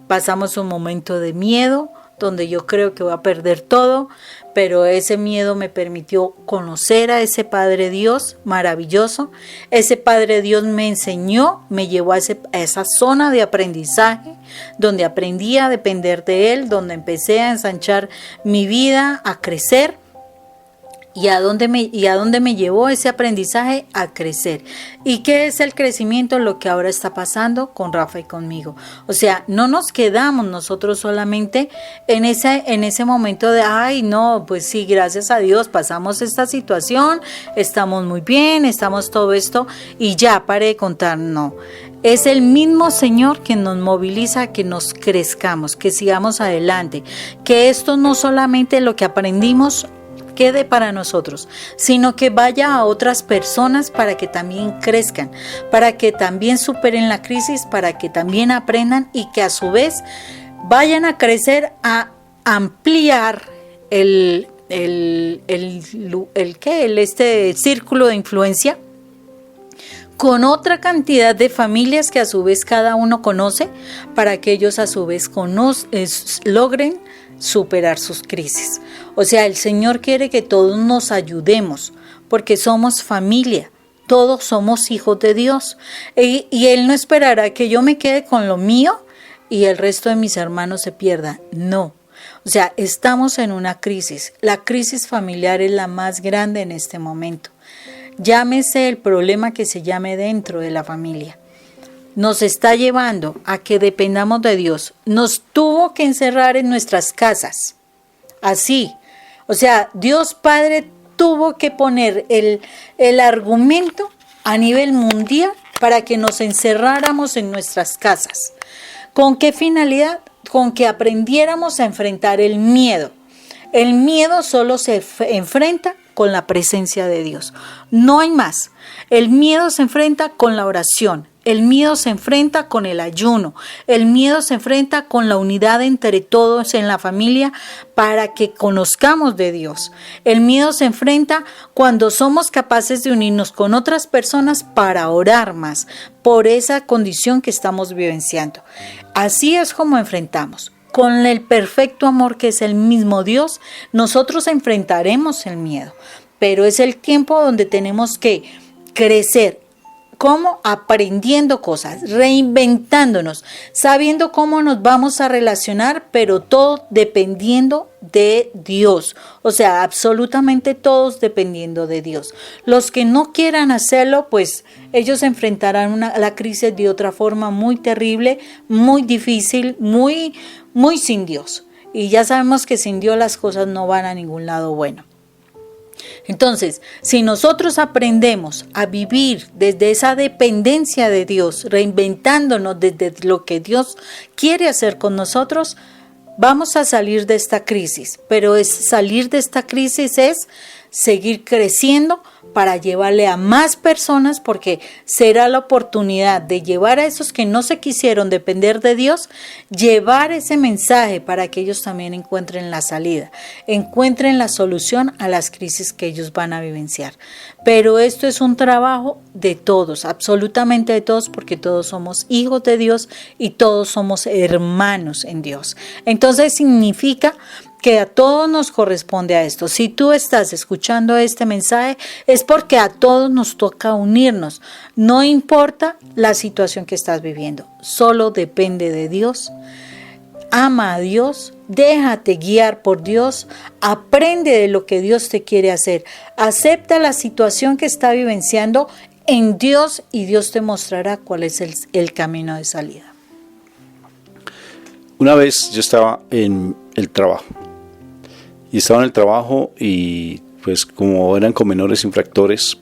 pasamos un momento de miedo, donde yo creo que voy a perder todo, pero ese miedo me permitió conocer a ese Padre Dios maravilloso. Ese Padre Dios me enseñó, me llevó a esa zona de aprendizaje, donde aprendí a depender de Él, donde empecé a ensanchar mi vida, a crecer. ¿Y a dónde me llevó ese aprendizaje? A crecer. ¿Y qué es el crecimiento? Lo que ahora está pasando con Rafa y conmigo. O sea, no nos quedamos nosotros solamente en ese momento de, ay, no, pues sí, gracias a Dios pasamos esta situación, estamos muy bien, estamos todo esto y ya, paré de contar. No. Es el mismo Señor que nos moviliza, que nos crezcamos, que sigamos adelante, que esto no solamente lo que aprendimos quede para nosotros, sino que vaya a otras personas para que también crezcan, para que también superen la crisis, para que también aprendan y que a su vez vayan a crecer, a ampliar este círculo de influencia con otra cantidad de familias que a su vez cada uno conoce, para que ellos a su vez logren superar sus crisis. O sea, el Señor quiere que todos nos ayudemos, porque somos familia, todos somos hijos de Dios. Y Él no esperará que yo me quede con lo mío y el resto de mis hermanos se pierda. No. O sea, estamos en una crisis. La crisis familiar es la más grande en este momento. Llámese el problema que se llame dentro de la familia. Nos está llevando a que dependamos de Dios. Nos tuvo que encerrar en nuestras casas. Así. O sea, Dios Padre tuvo que poner el argumento a nivel mundial para que nos encerráramos en nuestras casas. ¿Con qué finalidad? Con que aprendiéramos a enfrentar el miedo. El miedo solo se enfrenta con la presencia de Dios. No hay más. El miedo se enfrenta con la oración. El miedo se enfrenta con el ayuno. El miedo se enfrenta con la unidad entre todos en la familia para que conozcamos de Dios. El miedo se enfrenta cuando somos capaces de unirnos con otras personas para orar más por esa condición que estamos vivenciando. Así es como enfrentamos. Con el perfecto amor que es el mismo Dios, nosotros enfrentaremos el miedo. Pero es el tiempo donde tenemos que crecer. ¿Cómo? Aprendiendo cosas, reinventándonos, sabiendo cómo nos vamos a relacionar, pero todo dependiendo de Dios. O sea, absolutamente todos dependiendo de Dios. Los que no quieran hacerlo, pues ellos enfrentarán la crisis de otra forma muy terrible, muy difícil, muy sin Dios. Y ya sabemos que sin Dios las cosas no van a ningún lado bueno. Entonces, si nosotros aprendemos a vivir desde esa dependencia de Dios, reinventándonos desde lo que Dios quiere hacer con nosotros, vamos a salir de esta crisis. Pero salir de esta crisis es seguir creciendo para llevarle a más personas, porque será la oportunidad de llevar a esos que no se quisieron depender de Dios, llevar ese mensaje para que ellos también encuentren la salida, encuentren la solución a las crisis que ellos van a vivenciar. Pero esto es un trabajo de todos, absolutamente de todos, porque todos somos hijos de Dios y todos somos hermanos en Dios. Entonces significa que a todos nos corresponde a esto. Si tú estás escuchando este mensaje, es porque a todos nos toca unirnos. No importa la situación que estás viviendo, solo depende de Dios. ama a Dios, déjate guiar por Dios, aprende de lo que Dios te quiere hacer, acepta la situación que está vivenciando en Dios y Dios te mostrará cuál es el camino de salida. Una vez yo estaba en el trabajo y pues como eran con menores infractores,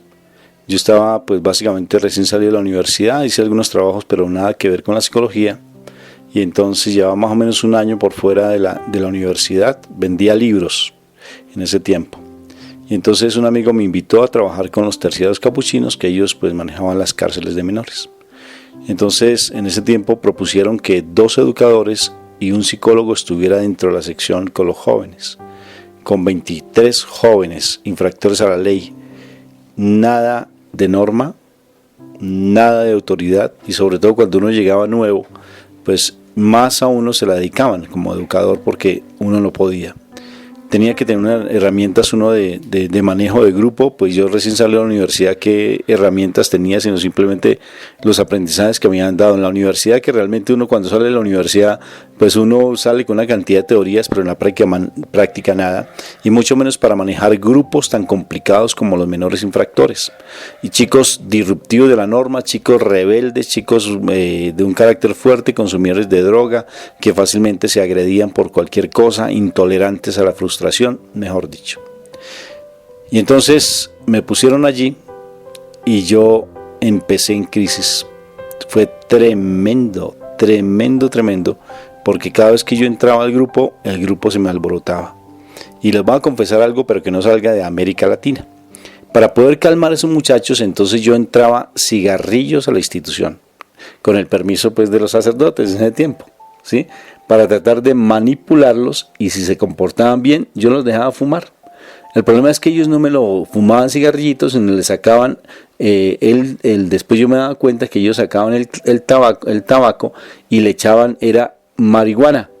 yo estaba pues básicamente recién salido de la universidad, hice algunos trabajos pero nada que ver con la psicología, y entonces llevaba más o menos un año por fuera de la universidad, vendía libros en ese tiempo. Y entonces un amigo me invitó a trabajar con los terciarios capuchinos, que ellos pues manejaban las cárceles de menores. Entonces en ese tiempo propusieron que 2 educadores y un psicólogo estuviera dentro de la sección con los jóvenes, con 23 jóvenes infractores a la ley, nada de norma, nada de autoridad, y sobre todo cuando uno llegaba nuevo, pues más a uno se la dedicaban como educador porque uno no podía. Tenía que tener unas herramientas uno de manejo de grupo, pues yo recién salí de la universidad, ¿qué herramientas tenía? Sino simplemente los aprendizajes que me habían dado en la universidad, que realmente uno cuando sale de la universidad, pues uno sale con una cantidad de teorías, pero en la práctica nada, y mucho menos para manejar grupos tan complicados como los menores infractores, y chicos disruptivos de la norma, chicos rebeldes, chicos de un carácter fuerte, consumidores de droga, que fácilmente se agredían por cualquier cosa, intolerantes a la frustración, mejor dicho. Y entonces me pusieron allí y yo empecé en crisis. Fue tremendo, porque cada vez que yo entraba al grupo, el grupo se me alborotaba. Y les voy a confesar algo, pero que no salga de América Latina. Para poder calmar a esos muchachos, entonces yo entraba cigarrillos a la institución, con el permiso pues de los sacerdotes en ese tiempo, ¿sí? Para tratar de manipularlos, y si se comportaban bien, yo los dejaba fumar. El problema es que ellos no me lo fumaban cigarrillitos, sino le sacaban, después yo me daba cuenta que ellos sacaban el tabaco y le echaban, era marihuana.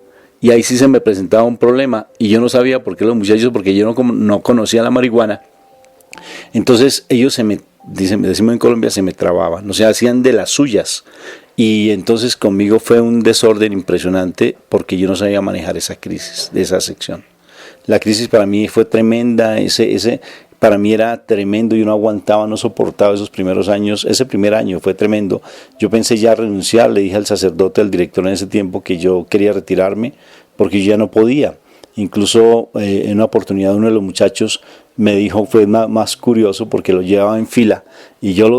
Y ahí sí se me presentaba un problema, y yo no sabía por qué los muchachos, porque yo no conocía la marihuana. Entonces ellos decimos en Colombia, se me trababan, o sea, hacían de las suyas. Y entonces conmigo fue un desorden impresionante, porque yo no sabía manejar esa crisis de esa sección. La crisis para mí fue tremenda, para mí era tremendo, yo no aguantaba, no soportaba esos primeros años, ese primer año fue tremendo. Yo pensé ya renunciar, le dije al sacerdote, al director en ese tiempo, que yo quería retirarme, porque yo ya no podía. Incluso en una oportunidad uno de los muchachos me dijo, fue más curioso, porque lo llevaba en fila, y yo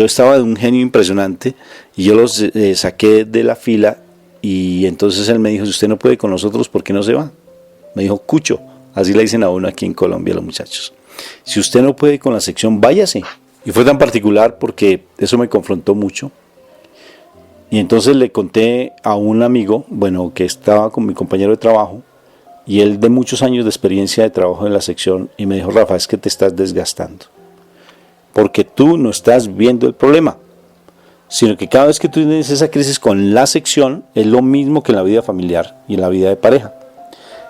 estaba de un genio impresionante, y yo los saqué de la fila, y entonces él me dijo, si usted no puede con nosotros, ¿por qué no se va? Me dijo, Cucho, así le dicen a uno aquí en Colombia los muchachos. Si usted no puede con la sección, váyase. Y fue tan particular porque eso me confrontó mucho. Y entonces le conté a un amigo, que estaba con mi compañero de trabajo, y él de muchos años de experiencia de trabajo en la sección, y me dijo, Rafa, es que te estás desgastando, porque tú no estás viendo el problema, sino que cada vez que tú tienes esa crisis con la sección, es lo mismo que en la vida familiar y en la vida de pareja.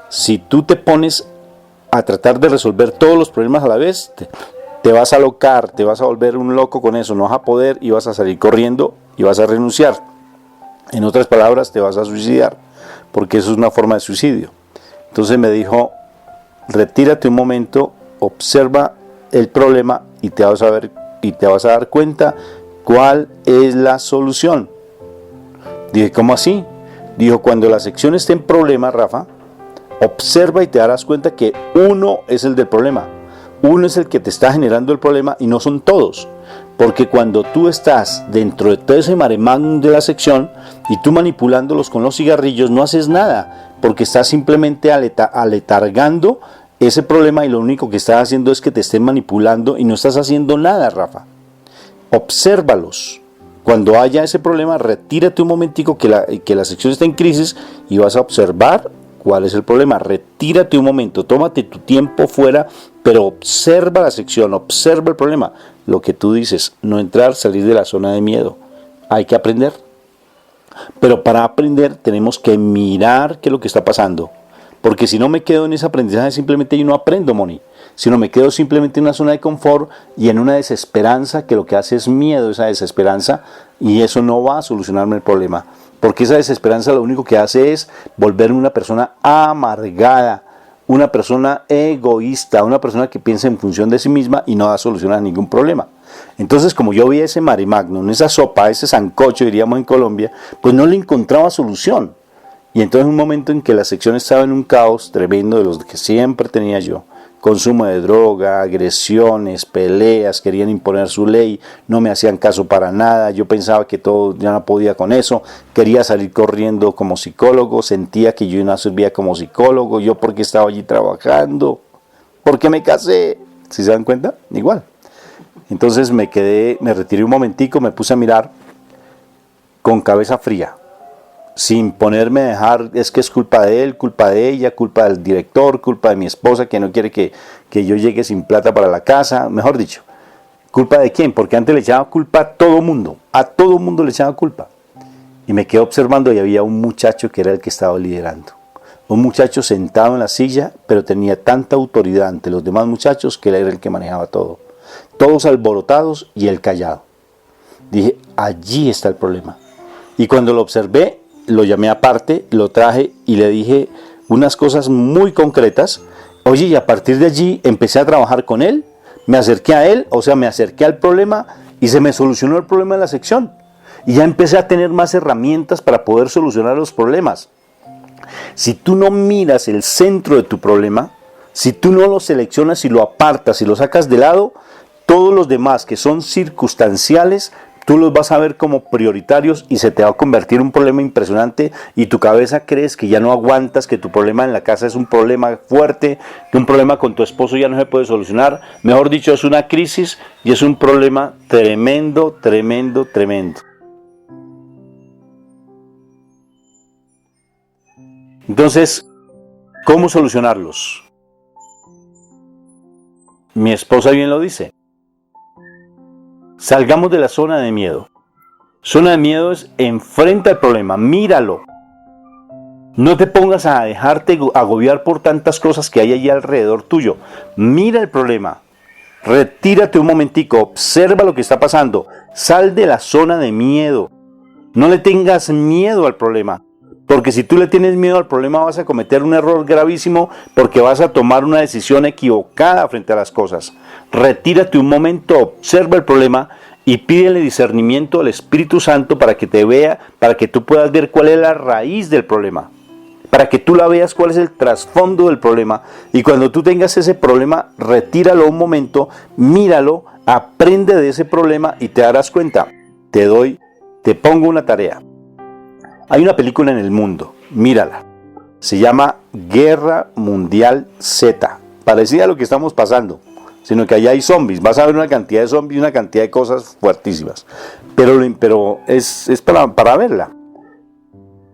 Si tú te pones a tratar de resolver todos los problemas a la vez, te vas a alocar, te vas a volver un loco con eso, no vas a poder, y vas a salir corriendo y vas a renunciar. En otras palabras, te vas a suicidar, porque eso es una forma de suicidio. Entonces me dijo, retírate un momento, observa el problema y te vas a dar cuenta cuál es la solución. Dije, ¿cómo así? Dijo, cuando la sección esté en problema, Rafa, observa y te darás cuenta que uno es el del problema. Uno es el que te está generando el problema y no son todos. Porque cuando tú estás dentro de todo ese maremágnum de la sección y tú manipulándolos con los cigarrillos, no haces nada, porque estás simplemente aletargando ese problema, y lo único que estás haciendo es que te estén manipulando y no estás haciendo nada, Rafa. Obsérvalos. Cuando haya ese problema, retírate un momentico que la sección está en crisis y vas a observar cuál es el problema. Retírate un momento, tómate tu tiempo fuera, pero observa la sección, observa el problema. Lo que tú dices, no entrar, salir de la zona de miedo. Hay que aprender. Pero para aprender tenemos que mirar qué es lo que está pasando. Porque si no me quedo en ese aprendizaje, simplemente yo no aprendo, Moni. sino me quedo simplemente en una zona de confort y en una desesperanza que lo que hace es miedo, esa desesperanza, y eso no va a solucionarme el problema, porque esa desesperanza lo único que hace es volverme una persona amargada, una persona egoísta, una persona que piensa en función de sí misma y no da solución a ningún problema. Entonces, como yo vi ese mare magnum, esa sopa, ese sancocho, diríamos en Colombia, pues no le encontraba solución. Y entonces un momento en que la sección estaba en un caos tremendo de los que siempre tenía yo. Consumo de droga, agresiones, peleas, querían imponer su ley, no me hacían caso para nada, yo pensaba que todo ya no podía con eso, quería salir corriendo como psicólogo, sentía que yo no servía como psicólogo, yo porque estaba allí trabajando, porque me casé, ¿sí se dan cuenta? Igual. Entonces me retiré un momentico, me puse a mirar con cabeza fría, sin ponerme a dejar, es que es culpa de él, culpa de ella, culpa del director, culpa de mi esposa que no quiere que yo llegue sin plata para la casa, mejor dicho, ¿culpa de quién? Porque antes le echaba culpa a todo mundo le echaba culpa. Y me quedé observando y había un muchacho que era el que estaba liderando. Un muchacho sentado en la silla, pero tenía tanta autoridad ante los demás muchachos que él era el que manejaba todo. Todos alborotados y él callado. Dije, allí está el problema. Y cuando lo observé, lo llamé aparte, lo traje y le dije unas cosas muy concretas. Oye, y a partir de allí empecé a trabajar con él, me acerqué a él, o sea, me acerqué al problema y se me solucionó el problema de la sección. Y ya empecé a tener más herramientas para poder solucionar los problemas. Si tú no miras el centro de tu problema, si tú no lo seleccionas y lo apartas y lo sacas de lado, todos los demás que son circunstanciales, tú los vas a ver como prioritarios y se te va a convertir en un problema impresionante y tu cabeza crees que ya no aguantas, que tu problema en la casa es un problema fuerte, que un problema con tu esposo ya no se puede solucionar. Mejor dicho, es una crisis y es un problema tremendo, tremendo, tremendo. Entonces, ¿cómo solucionarlos? Mi esposa bien lo dice. Salgamos de la zona de miedo. Zona de miedo es enfrenta el problema, míralo. No te pongas a dejarte agobiar por tantas cosas que hay allí alrededor tuyo. Mira el problema. Retírate un momentico, observa lo que está pasando. Sal de la zona de miedo. No le tengas miedo al problema. Porque si tú le tienes miedo al problema vas a cometer un error gravísimo porque vas a tomar una decisión equivocada frente a las cosas. Retírate un momento, observa el problema y pídele discernimiento al Espíritu Santo para que te vea, para que tú puedas ver cuál es la raíz del problema. Para que tú la veas cuál es el trasfondo del problema. Y cuando tú tengas ese problema, retíralo un momento, míralo, aprende de ese problema y te darás cuenta. Te pongo una tarea. Hay una película en el mundo, mírala, se llama Guerra Mundial Z, parecida a lo que estamos pasando, sino que allá hay zombies, vas a ver una cantidad de zombies y una cantidad de cosas fuertísimas, pero es para verla.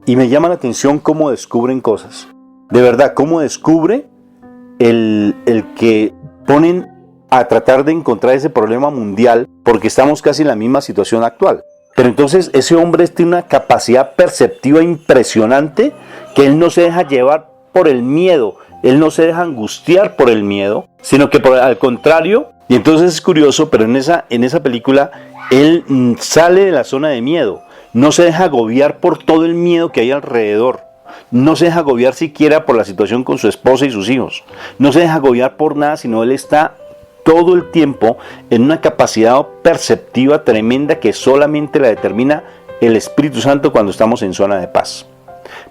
Y me llama la atención cómo descubren cosas, de verdad, cómo descubre el que ponen a tratar de encontrar ese problema mundial, porque estamos casi en la misma situación actual. Pero entonces ese hombre tiene una capacidad perceptiva impresionante que él no se deja llevar por el miedo, él no se deja angustiar por el miedo, sino que al contrario, y entonces es curioso, pero en esa película él sale de la zona de miedo, no se deja agobiar por todo el miedo que hay alrededor, no se deja agobiar siquiera por la situación con su esposa y sus hijos, no se deja agobiar por nada, sino él está todo el tiempo en una capacidad perceptiva tremenda que solamente la determina el Espíritu Santo cuando estamos en zona de paz.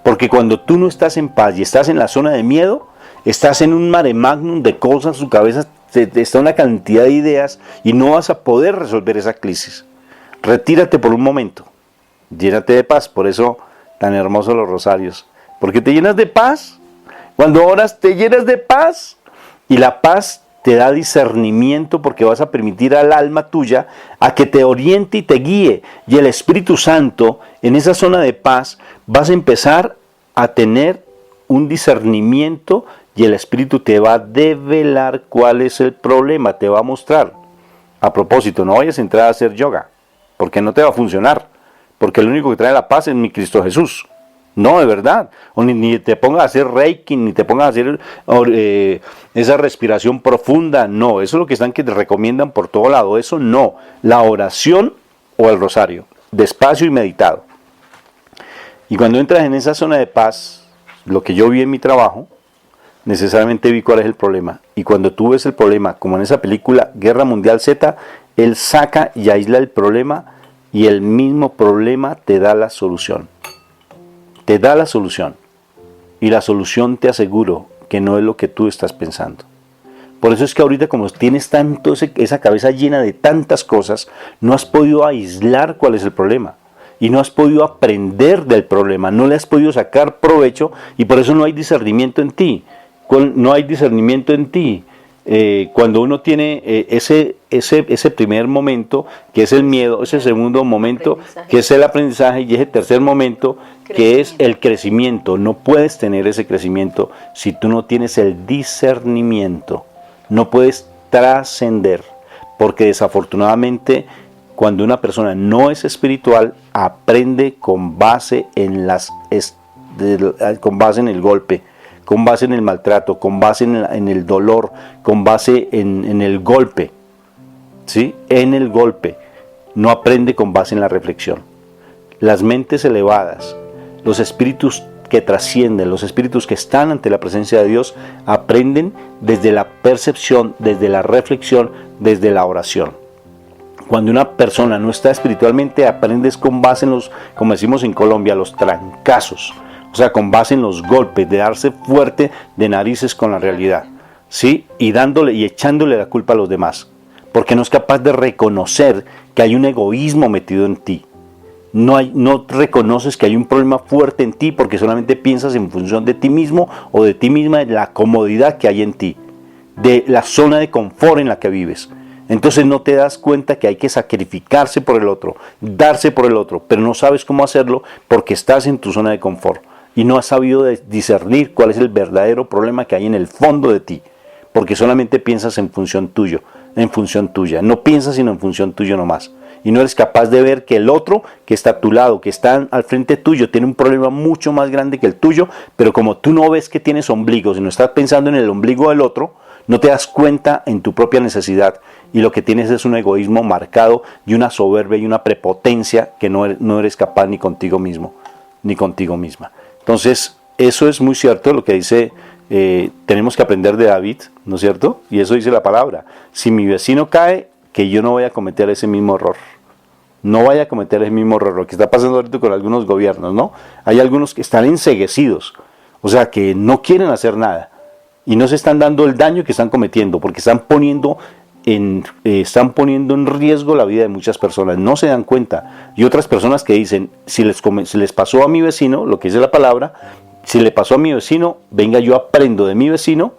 Porque cuando tú no estás en paz y estás en la zona de miedo, estás en un mare magnum de cosas, su cabeza está una cantidad de ideas y no vas a poder resolver esa crisis. Retírate por un momento, llénate de paz, por eso tan hermosos los rosarios, porque te llenas de paz, cuando oras te llenas de paz y la paz te da discernimiento porque vas a permitir al alma tuya a que te oriente y te guíe. Y el Espíritu Santo, en esa zona de paz, vas a empezar a tener un discernimiento y el Espíritu te va a develar cuál es el problema, te va a mostrar. A propósito, no vayas a entrar a hacer yoga, porque no te va a funcionar, porque el único que trae la paz es mi Cristo Jesús. No, de verdad. O ni te pongas a hacer reiki, ni te pongas a hacer esa respiración profunda. No, eso es lo que están que te recomiendan por todo lado. Eso no. La oración o el rosario, despacio y meditado. Y cuando entras en esa zona de paz, lo que yo vi en mi trabajo, necesariamente vi cuál es el problema. Y cuando tú ves el problema, como en esa película Guerra Mundial Z, él saca y aísla el problema y el mismo problema te da la solución. Te da la solución. Y la solución, te aseguro, que no es lo que tú estás pensando. Por eso es que ahorita, como tienes tanto esa cabeza llena de tantas cosas, no has podido aislar cuál es el problema. Y no has podido aprender del problema, no le has podido sacar provecho, y por eso no hay discernimiento en ti. No hay discernimiento en ti. Cuando uno tiene ese primer momento, que es el miedo, ese segundo momento, que es el aprendizaje, y ese tercer momento, que es el crecimiento. No puedes tener ese crecimiento si tú no tienes el discernimiento. No puedes trascender, porque desafortunadamente cuando una persona no es espiritual, aprende con base en el golpe, con base en el maltrato, con base en el dolor, con base en el golpe, ¿sí? En el golpe. No aprende con base en la reflexión. Las mentes elevadas, los espíritus que trascienden, los espíritus que están ante la presencia de Dios, aprenden desde la percepción, desde la reflexión, desde la oración. Cuando una persona no está espiritualmente, aprendes con base en los, como decimos en Colombia, los trancazos. O sea, con base en los golpes, de darse fuerte de narices con la realidad, ¿sí? Y dándole y echándole la culpa a los demás. Porque no es capaz de reconocer que hay un egoísmo metido en ti. No reconoces que hay un problema fuerte en ti porque solamente piensas en función de ti mismo o de ti misma, de la comodidad que hay en ti, de la zona de confort en la que vives. Entonces no te das cuenta que hay que sacrificarse por el otro, darse por el otro, pero no sabes cómo hacerlo porque estás en tu zona de confort y no has sabido discernir cuál es el verdadero problema que hay en el fondo de ti, porque solamente piensas en función tuya, no piensas sino en función tuyo nomás. Y no eres capaz de ver que el otro que está a tu lado, que está al frente tuyo, tiene un problema mucho más grande que el tuyo, pero como tú no ves que tienes ombligo, sino estás pensando en el ombligo del otro, no te das cuenta en tu propia necesidad y lo que tienes es un egoísmo marcado y una soberbia y una prepotencia que no eres capaz ni contigo mismo, ni contigo misma. Entonces, eso es muy cierto lo que dice, tenemos que aprender de David, ¿no es cierto? Y eso dice la palabra, si mi vecino cae, que yo no vaya a cometer ese mismo error. No vaya a cometer el mismo error, lo que está pasando ahorita con algunos gobiernos, ¿no? Hay algunos que están enceguecidos, o sea, que no quieren hacer nada y no se están dando el daño que están cometiendo, porque están poniendo en riesgo la vida de muchas personas, no se dan cuenta. Y otras personas que dicen, si les pasó a mi vecino, lo que dice la palabra, si le pasó a mi vecino, venga, yo aprendo de mi vecino,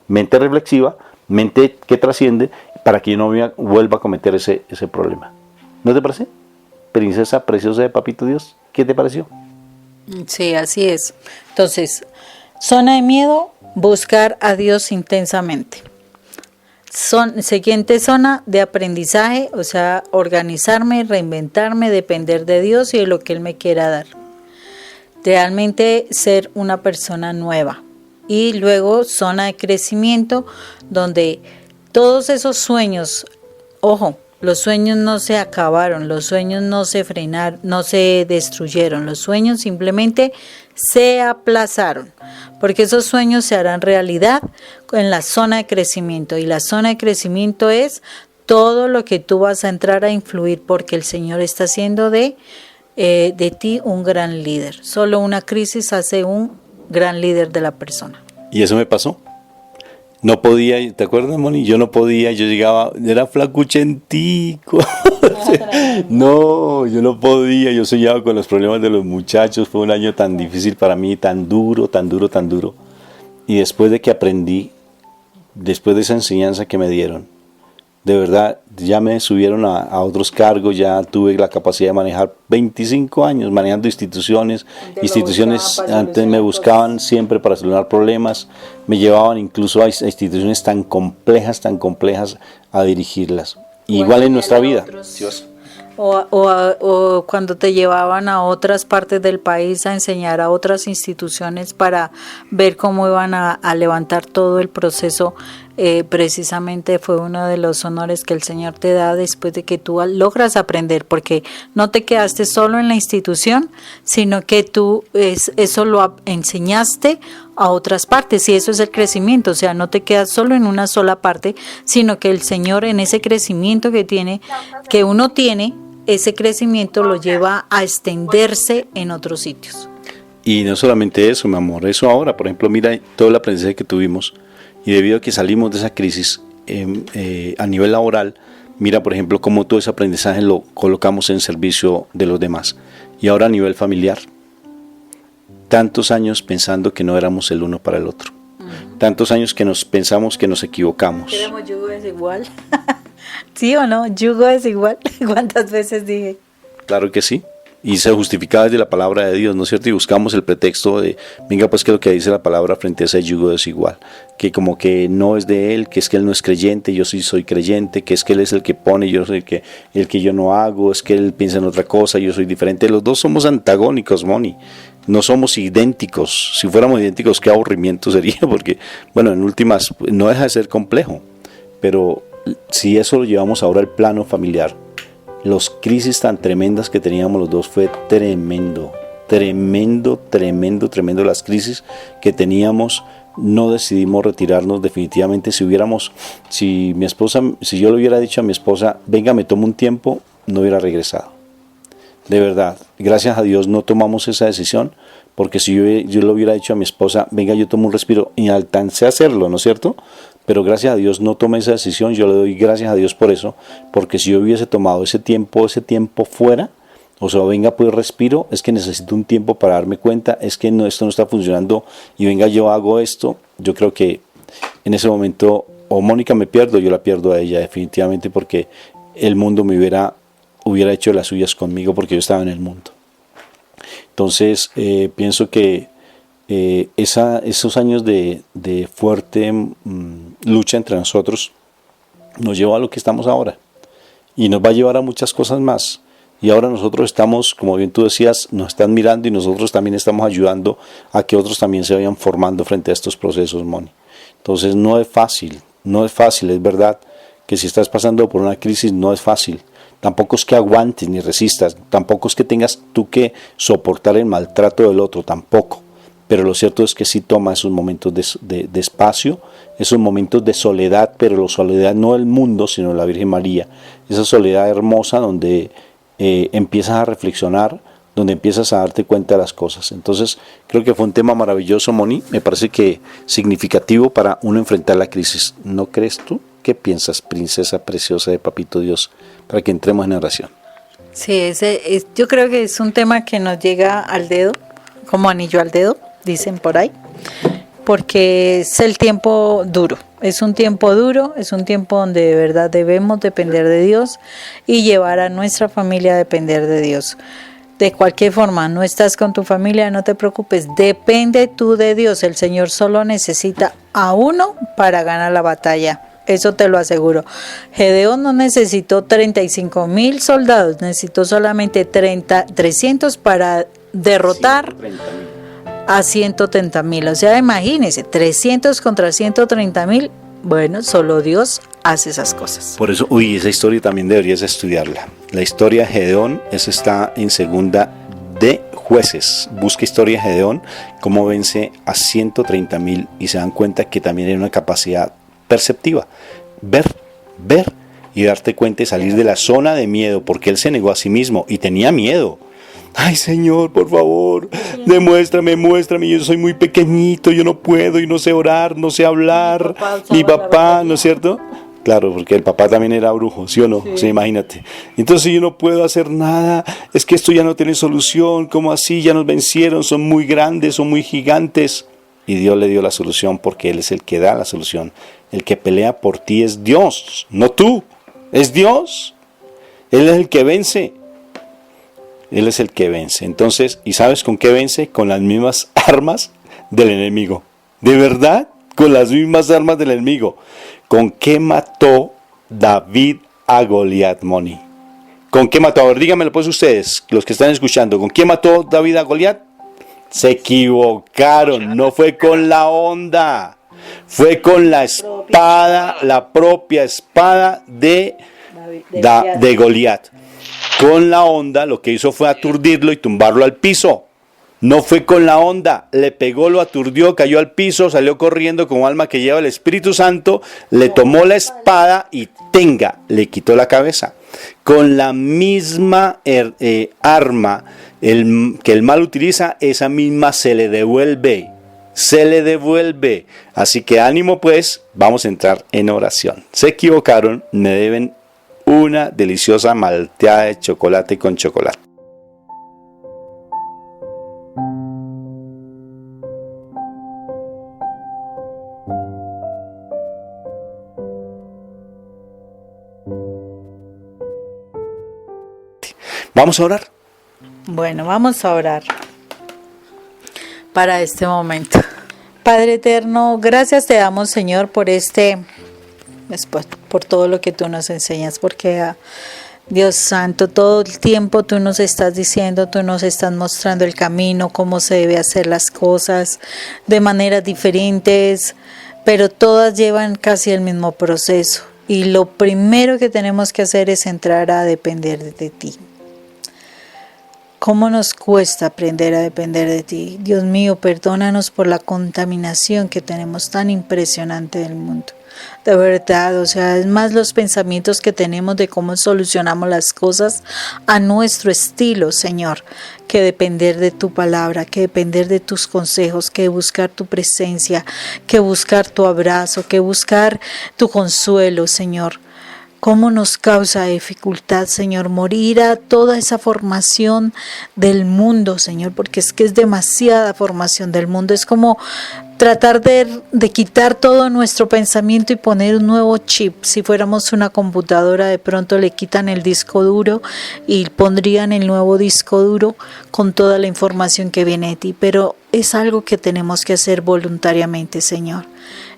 mente reflexiva, mente que trasciende, para que yo no vuelva a cometer ese problema. ¿No te parece? Princesa preciosa de Papito Dios, ¿qué te pareció? Sí, así es. Entonces, zona de miedo, buscar a Dios intensamente. Siguiente zona de aprendizaje, o sea, organizarme, reinventarme, depender de Dios y de lo que Él me quiera dar. Realmente ser una persona nueva. Y luego zona de crecimiento, donde todos esos sueños, ojo, los sueños no se acabaron, los sueños no se frenaron, no se destruyeron, los sueños simplemente se aplazaron, porque esos sueños se harán realidad en la zona de crecimiento, y la zona de crecimiento es todo lo que tú vas a entrar a influir, porque el Señor está haciendo de ti un gran líder. Solo una crisis hace un gran líder de la persona. ¿Y eso me pasó? No podía, ¿te acuerdas, Moni? Yo no podía, yo llegaba, era flacuchentico. No, yo no podía, yo soñaba con los problemas de los muchachos. Fue un año tan difícil para mí, tan duro. Y después de que aprendí, después de esa enseñanza que me dieron, de verdad, ya me subieron a otros cargos, ya tuve la capacidad de manejar 25 años, manejando instituciones antes me buscaban siempre para solucionar problemas, me llevaban incluso a instituciones tan complejas a dirigirlas. Igual en nuestra vida. O cuando te llevaban a otras partes del país a enseñar a otras instituciones para ver cómo iban a levantar todo el proceso, precisamente fue uno de los honores que el Señor te da después de que tú logras aprender, porque no te quedaste solo en la institución, sino que tú eso lo enseñaste a otras partes, y eso es el crecimiento. O sea, no te quedas solo en una sola parte, sino que el Señor, en ese crecimiento que uno tiene, ese crecimiento lo lleva a extenderse en otros sitios. Y no solamente eso, mi amor, eso ahora, por ejemplo, mira todo el aprendizaje que tuvimos, y debido a que salimos de esa crisis a nivel laboral, mira, por ejemplo, cómo todo ese aprendizaje lo colocamos en servicio de los demás. Y ahora a nivel familiar, tantos años pensando que no éramos el uno para el otro, tantos años que pensamos que nos equivocamos. Éramos yugo desigual. ¿Sí o no? Yugo desigual. ¿Cuántas veces dije? Claro que sí. Y se justificaba desde la palabra de Dios, ¿no es cierto? Y buscamos el pretexto de, venga, pues, ¿qué es lo que dice la palabra frente a ese yugo desigual? Que como que no es de él, que es que él no es creyente, yo sí soy creyente, que es que él es el que pone, yo soy el que yo no hago, es que él piensa en otra cosa, yo soy diferente. Los dos somos antagónicos, Moni. No somos idénticos. Si fuéramos idénticos, qué aburrimiento sería, porque, bueno, en últimas, no deja de ser complejo. Pero si eso lo llevamos ahora al plano familiar, las crisis tan tremendas que teníamos los dos fue tremendo las crisis que teníamos. No decidimos retirarnos definitivamente. Si yo le hubiera dicho a mi esposa, venga, me tomo un tiempo, no hubiera regresado. De verdad, gracias a Dios no tomamos esa decisión, porque si yo le hubiera dicho a mi esposa, venga, yo tomo un respiro, y alcancé a hacerlo, ¿no es cierto? Pero gracias a Dios no tomé esa decisión. Yo le doy gracias a Dios por eso, porque si yo hubiese tomado ese tiempo fuera, o sea, venga, pues respiro, es que necesito un tiempo para darme cuenta, es que no, esto no está funcionando, y venga, yo hago esto. Yo creo que en ese momento o Mónica me pierdo, yo la pierdo a ella definitivamente, porque el mundo me hubiera hecho las suyas conmigo, porque yo estaba en el mundo. Entonces pienso que esos años de fuerte lucha entre nosotros nos llevó a lo que estamos ahora, y nos va a llevar a muchas cosas más. Y ahora nosotros estamos, como bien tú decías, nos están mirando, y nosotros también estamos ayudando a que otros también se vayan formando frente a estos procesos, Moni. Entonces no es fácil, es verdad que si estás pasando por una crisis no es fácil. Tampoco es que aguantes ni resistas, tampoco es que tengas tú que soportar el maltrato del otro, tampoco. Pero lo cierto es que sí toma esos momentos de espacio, esos momentos de soledad, pero la soledad no del mundo, sino la Virgen María. Esa soledad hermosa donde empiezas a reflexionar, donde empiezas a darte cuenta de las cosas. Entonces creo que fue un tema maravilloso, Moni. Me parece que significativo para uno enfrentar la crisis. ¿No crees tú? ¿Qué piensas, princesa preciosa de Papito Dios? Para que entremos en oración. Sí, yo creo que es un tema que nos llega al dedo, como anillo al dedo, dicen por ahí, porque es el tiempo duro. Es un tiempo duro, es un tiempo donde de verdad debemos depender de Dios y llevar a nuestra familia a depender de Dios. De cualquier forma, no estás con tu familia, no te preocupes, depende tú de Dios. El Señor solo necesita a uno para ganar la batalla. Eso te lo aseguro. Gedeón no necesitó 35,000 soldados, necesitó solamente 300 para derrotar a 130,000. O sea, imagínense, 300 contra 130,000. Bueno, solo Dios hace esas cosas. Por eso, esa historia también deberías estudiarla. La historia de Gedeón, esa está en Segunda de Jueces. Busca historia de Gedeón, cómo vence a 130,000, y se dan cuenta que también hay una capacidad perceptiva, ver y darte cuenta y salir de la zona de miedo, porque él se negó a sí mismo y tenía miedo. Ay, Señor, por favor, muéstrame, yo soy muy pequeñito, yo no puedo, y no sé orar, no sé hablar, mi papá, ¿no es cierto? Claro, porque el papá también era brujo, ¿sí o no? Sí, imagínate. Entonces yo no puedo hacer nada, es que esto ya no tiene solución, ¿cómo así? Ya nos vencieron, son muy grandes, son muy gigantes. Y Dios le dio la solución, porque Él es el que da la solución. El que pelea por ti es Dios, no tú, es Dios. Él es el que vence. Él es el que vence. Entonces, ¿y sabes con qué vence? Con las mismas armas del enemigo. De verdad, con las mismas armas del enemigo. ¿Con qué mató David a Goliat, Moni? ¿Con qué mató? A ver, díganmelo pues ustedes, los que están escuchando. ¿Con quién mató David a Goliat? Se equivocaron, no fue con la honda. Fue con la espada, la propia espada de Goliat. Con la honda lo que hizo fue aturdirlo y tumbarlo al piso. No fue con la honda, le pegó, lo aturdió, cayó al piso, salió corriendo como alma que lleva el Espíritu Santo, le tomó la espada y le quitó la cabeza. Con la misma arma que el mal utiliza, esa misma se le devuelve. Así que ánimo pues, vamos a entrar en oración. Se equivocaron, me deben una deliciosa malteada de chocolate con chocolate. ¿Vamos a orar? Bueno, vamos a orar para este momento. Padre eterno, gracias te damos, Señor, por por todo lo que tú nos enseñas, porque Dios Santo, todo el tiempo tú nos estás diciendo, tú nos estás mostrando el camino, cómo se debe hacer las cosas de maneras diferentes, pero todas llevan casi el mismo proceso. Y lo primero que tenemos que hacer es entrar a depender de ti. ¿Cómo nos cuesta aprender a depender de ti? Dios mío, perdónanos por la contaminación que tenemos tan impresionante del mundo. De verdad, es más los pensamientos que tenemos de cómo solucionamos las cosas a nuestro estilo, Señor, que depender de tu palabra, que depender de tus consejos, que buscar tu presencia, que buscar tu abrazo, que buscar tu consuelo, Señor. ¿Cómo nos causa dificultad, Señor, morir a toda esa formación del mundo, Señor? Porque es que es demasiada formación del mundo. Es como tratar de quitar todo nuestro pensamiento y poner un nuevo chip. Si fuéramos una computadora, de pronto le quitan el disco duro y pondrían el nuevo disco duro con toda la información que viene de ti. Pero es algo que tenemos que hacer voluntariamente, Señor.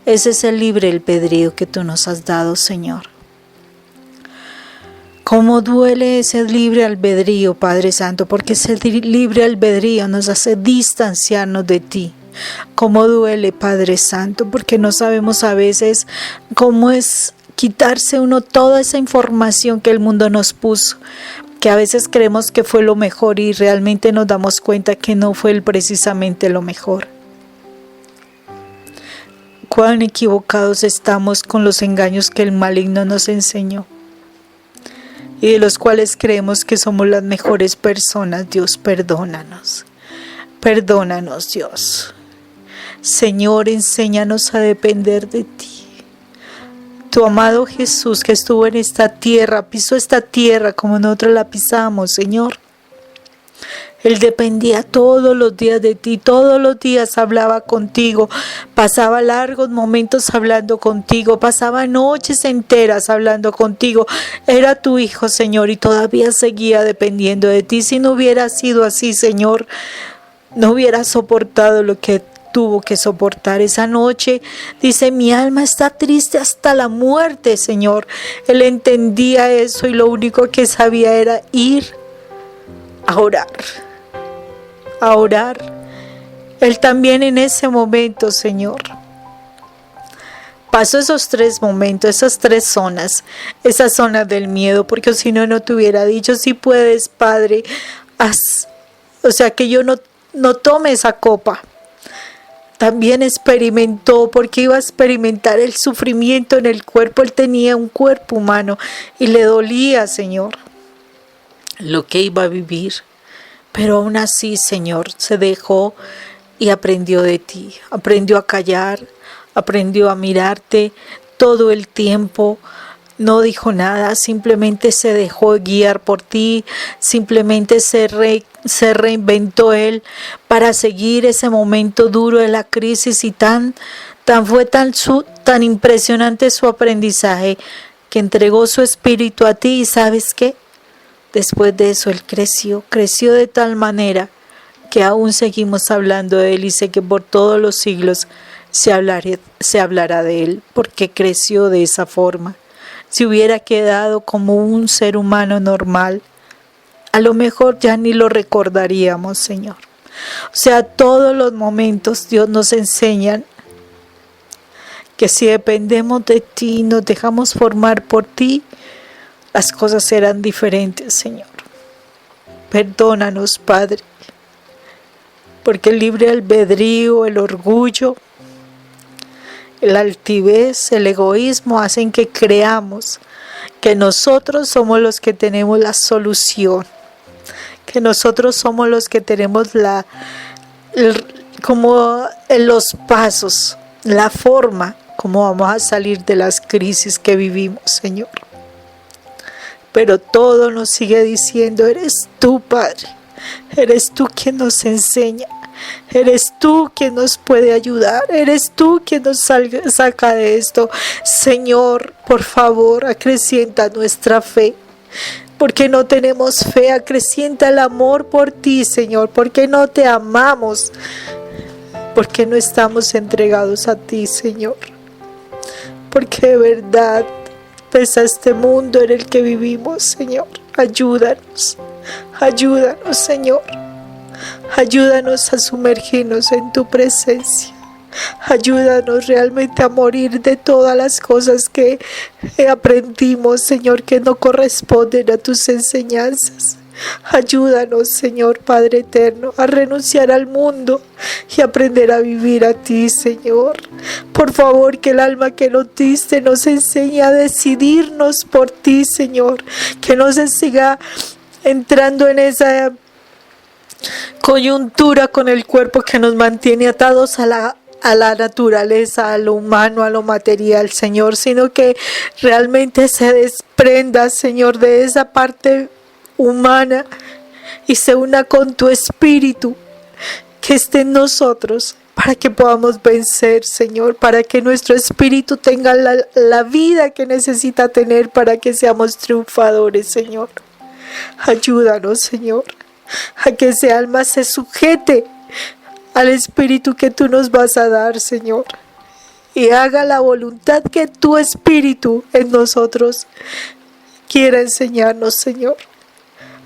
Ese es el libre albedrío que tú nos has dado, Señor. Cómo duele ese libre albedrío, Padre Santo, porque ese libre albedrío nos hace distanciarnos de ti. Cómo duele, Padre Santo, porque no sabemos a veces cómo es quitarse uno toda esa información que el mundo nos puso, que a veces creemos que fue lo mejor y realmente nos damos cuenta que no fue precisamente lo mejor. Cuán equivocados estamos con los engaños que el maligno nos enseñó y de los cuales creemos que somos las mejores personas. Dios, perdónanos. Perdónanos, Dios. Señor, enséñanos a depender de ti. Tu amado Jesús, que estuvo en esta tierra, pisó esta tierra como nosotros la pisamos, Señor. Él dependía todos los días de ti, todos los días hablaba contigo, pasaba largos momentos hablando contigo, pasaba noches enteras hablando contigo. Era tu hijo, Señor, y todavía seguía dependiendo de ti. Si no hubiera sido así, Señor, no hubiera soportado lo que tuvo que soportar esa noche. Dice, mi alma está triste hasta la muerte, Señor. Él entendía eso y lo único que sabía era ir a orar. A orar. Él también en ese momento, Señor, pasó esos 3 momentos, esas 3 zonas, esas zonas del miedo, porque si no, no te hubiera dicho, si puedes, Padre, que yo no tome esa copa. También experimentó, porque iba a experimentar el sufrimiento en el cuerpo. Él tenía un cuerpo humano y le dolía, Señor, lo que iba a vivir. Pero aún así, Señor, se dejó y aprendió de ti. Aprendió a callar, aprendió a mirarte todo el tiempo. No dijo nada, simplemente se dejó guiar por ti, simplemente se reinventó él para seguir ese momento duro de la crisis, y fue tan impresionante su aprendizaje que entregó su espíritu a ti. Y ¿sabes qué? Después de eso él creció de tal manera que aún seguimos hablando de él, y sé que por todos los siglos se hablará de él, porque creció de esa forma. si hubiera quedado como un ser humano normal, a lo mejor ya ni lo recordaríamos, Señor. O sea, todos los momentos Dios nos enseñan que si dependemos de ti, nos dejamos formar por ti, las cosas serán diferentes, Señor. Perdónanos, Padre, porque el libre albedrío, el orgullo, la altivez, el egoísmo hacen que creamos que nosotros somos los que tenemos la solución, que nosotros somos los que tenemos los pasos, la forma como vamos a salir de las crisis que vivimos, Señor. Pero todo nos sigue diciendo, eres tú, Padre, eres tú quien nos enseña, eres tú quien nos puede ayudar, eres tú quien nos saca de esto. Señor, por favor, acrecienta nuestra fe. Porque no tenemos fe, acrecienta el amor por ti, Señor, porque no te amamos, porque no estamos entregados a ti, Señor. Porque de verdad pesa este mundo en el que vivimos, Señor. Ayúdanos, ayúdanos, Señor. Ayúdanos a sumergirnos en tu presencia. Ayúdanos realmente a morir de todas las cosas que aprendimos, Señor, que no corresponden a tus enseñanzas. Ayúdanos, Señor Padre eterno, a renunciar al mundo y aprender a vivir a ti, Señor. Por favor, que el alma que nos diste nos enseñe a decidirnos por ti, Señor. Que no se siga entrando en esa coyuntura con el cuerpo que nos mantiene atados a la naturaleza, a lo humano, a lo material, Señor, sino que realmente se desprenda, Señor, de esa parte humana y se una con tu espíritu que esté en nosotros para que podamos vencer, Señor, para que nuestro espíritu tenga la vida que necesita tener para que seamos triunfadores, Señor. Ayúdanos, Señor, a que ese alma se sujete al espíritu que tú nos vas a dar, Señor, y haga la voluntad que tu espíritu en nosotros quiera enseñarnos, Señor.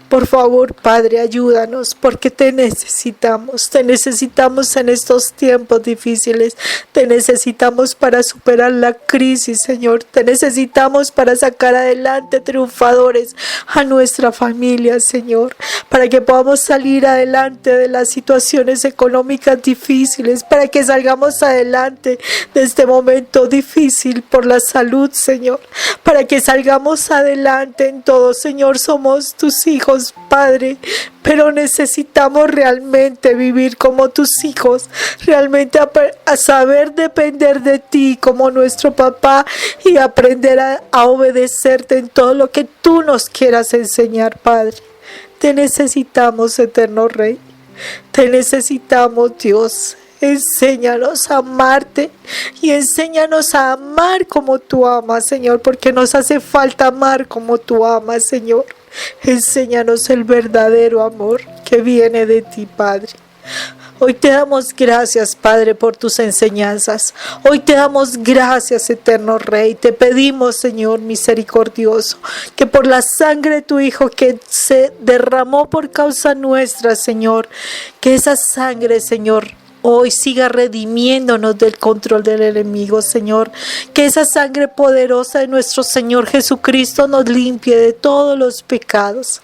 Por favor, Padre, ayúdanos, porque te necesitamos en estos tiempos difíciles, te necesitamos para superar la crisis, Señor, te necesitamos para sacar adelante triunfadores a nuestra familia, Señor, para que podamos salir adelante de las situaciones económicas difíciles, para que salgamos adelante de este momento difícil por la salud, Señor, para que salgamos adelante en todo, Señor, somos tus hijos, Padre, pero necesitamos realmente vivir como tus hijos, realmente a saber depender de ti como nuestro papá y aprender a obedecerte en todo lo que tú nos quieras enseñar, Padre. Te necesitamos, eterno Rey, te necesitamos, Dios. Enséñanos a amarte y enséñanos a amar como tú amas, Señor, porque nos hace falta amar como tú amas, Señor. Enséñanos el verdadero amor que viene de ti, Padre. Hoy te damos gracias, Padre, por tus enseñanzas. Hoy te damos gracias, eterno Rey. Te pedimos, Señor misericordioso, que por la sangre de tu Hijo que se derramó por causa nuestra, Señor, que esa sangre, Señor, hoy siga redimiéndonos del control del enemigo, Señor. Que esa sangre poderosa de nuestro Señor Jesucristo nos limpie de todos los pecados.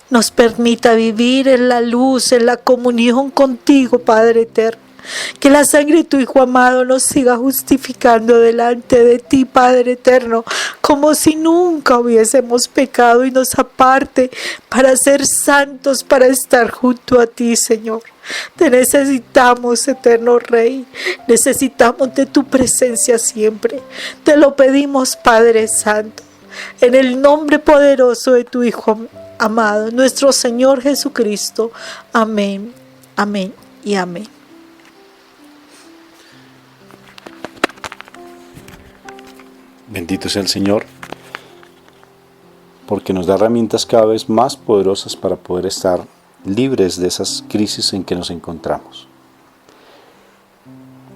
Nos permita vivir en la luz, en la comunión contigo, Padre eterno. Que la sangre de tu Hijo amado nos siga justificando delante de ti, Padre eterno, como si nunca hubiésemos pecado y nos aparte para ser santos, para estar junto a ti, Señor. Te necesitamos, eterno Rey, necesitamos de tu presencia siempre. Te lo pedimos, Padre Santo, en el nombre poderoso de tu Hijo amado, nuestro Señor Jesucristo. Amén, amén y amén. Bendito sea el Señor, porque nos da herramientas cada vez más poderosas para poder estar libres de esas crisis en que nos encontramos.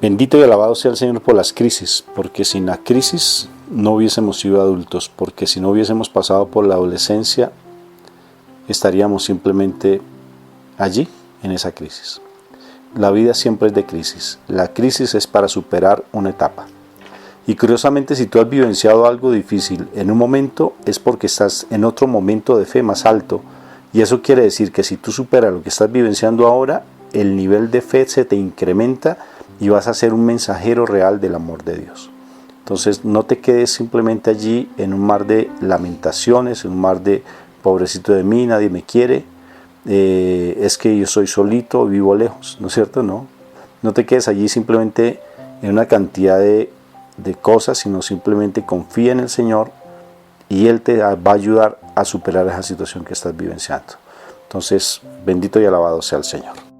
Bendito y alabado sea el Señor por las crisis, porque sin la crisis no hubiésemos sido adultos, porque si no hubiésemos pasado por la adolescencia, estaríamos simplemente allí, en esa crisis. La vida siempre es de crisis. La crisis es para superar una etapa. Y curiosamente, si tú has vivenciado algo difícil en un momento, es porque estás en otro momento de fe más alto. Y eso quiere decir que si tú superas lo que estás vivenciando ahora, el nivel de fe se te incrementa y vas a ser un mensajero real del amor de Dios. Entonces no te quedes simplemente allí en un mar de lamentaciones, en un mar de pobrecito de mí, nadie me quiere, es que yo soy solito, vivo lejos, ¿no es cierto? No te quedes allí simplemente en una cantidad de cosas, sino simplemente confía en el Señor y Él te va a ayudar a superar esa situación que estás vivenciando. Entonces, bendito y alabado sea el Señor.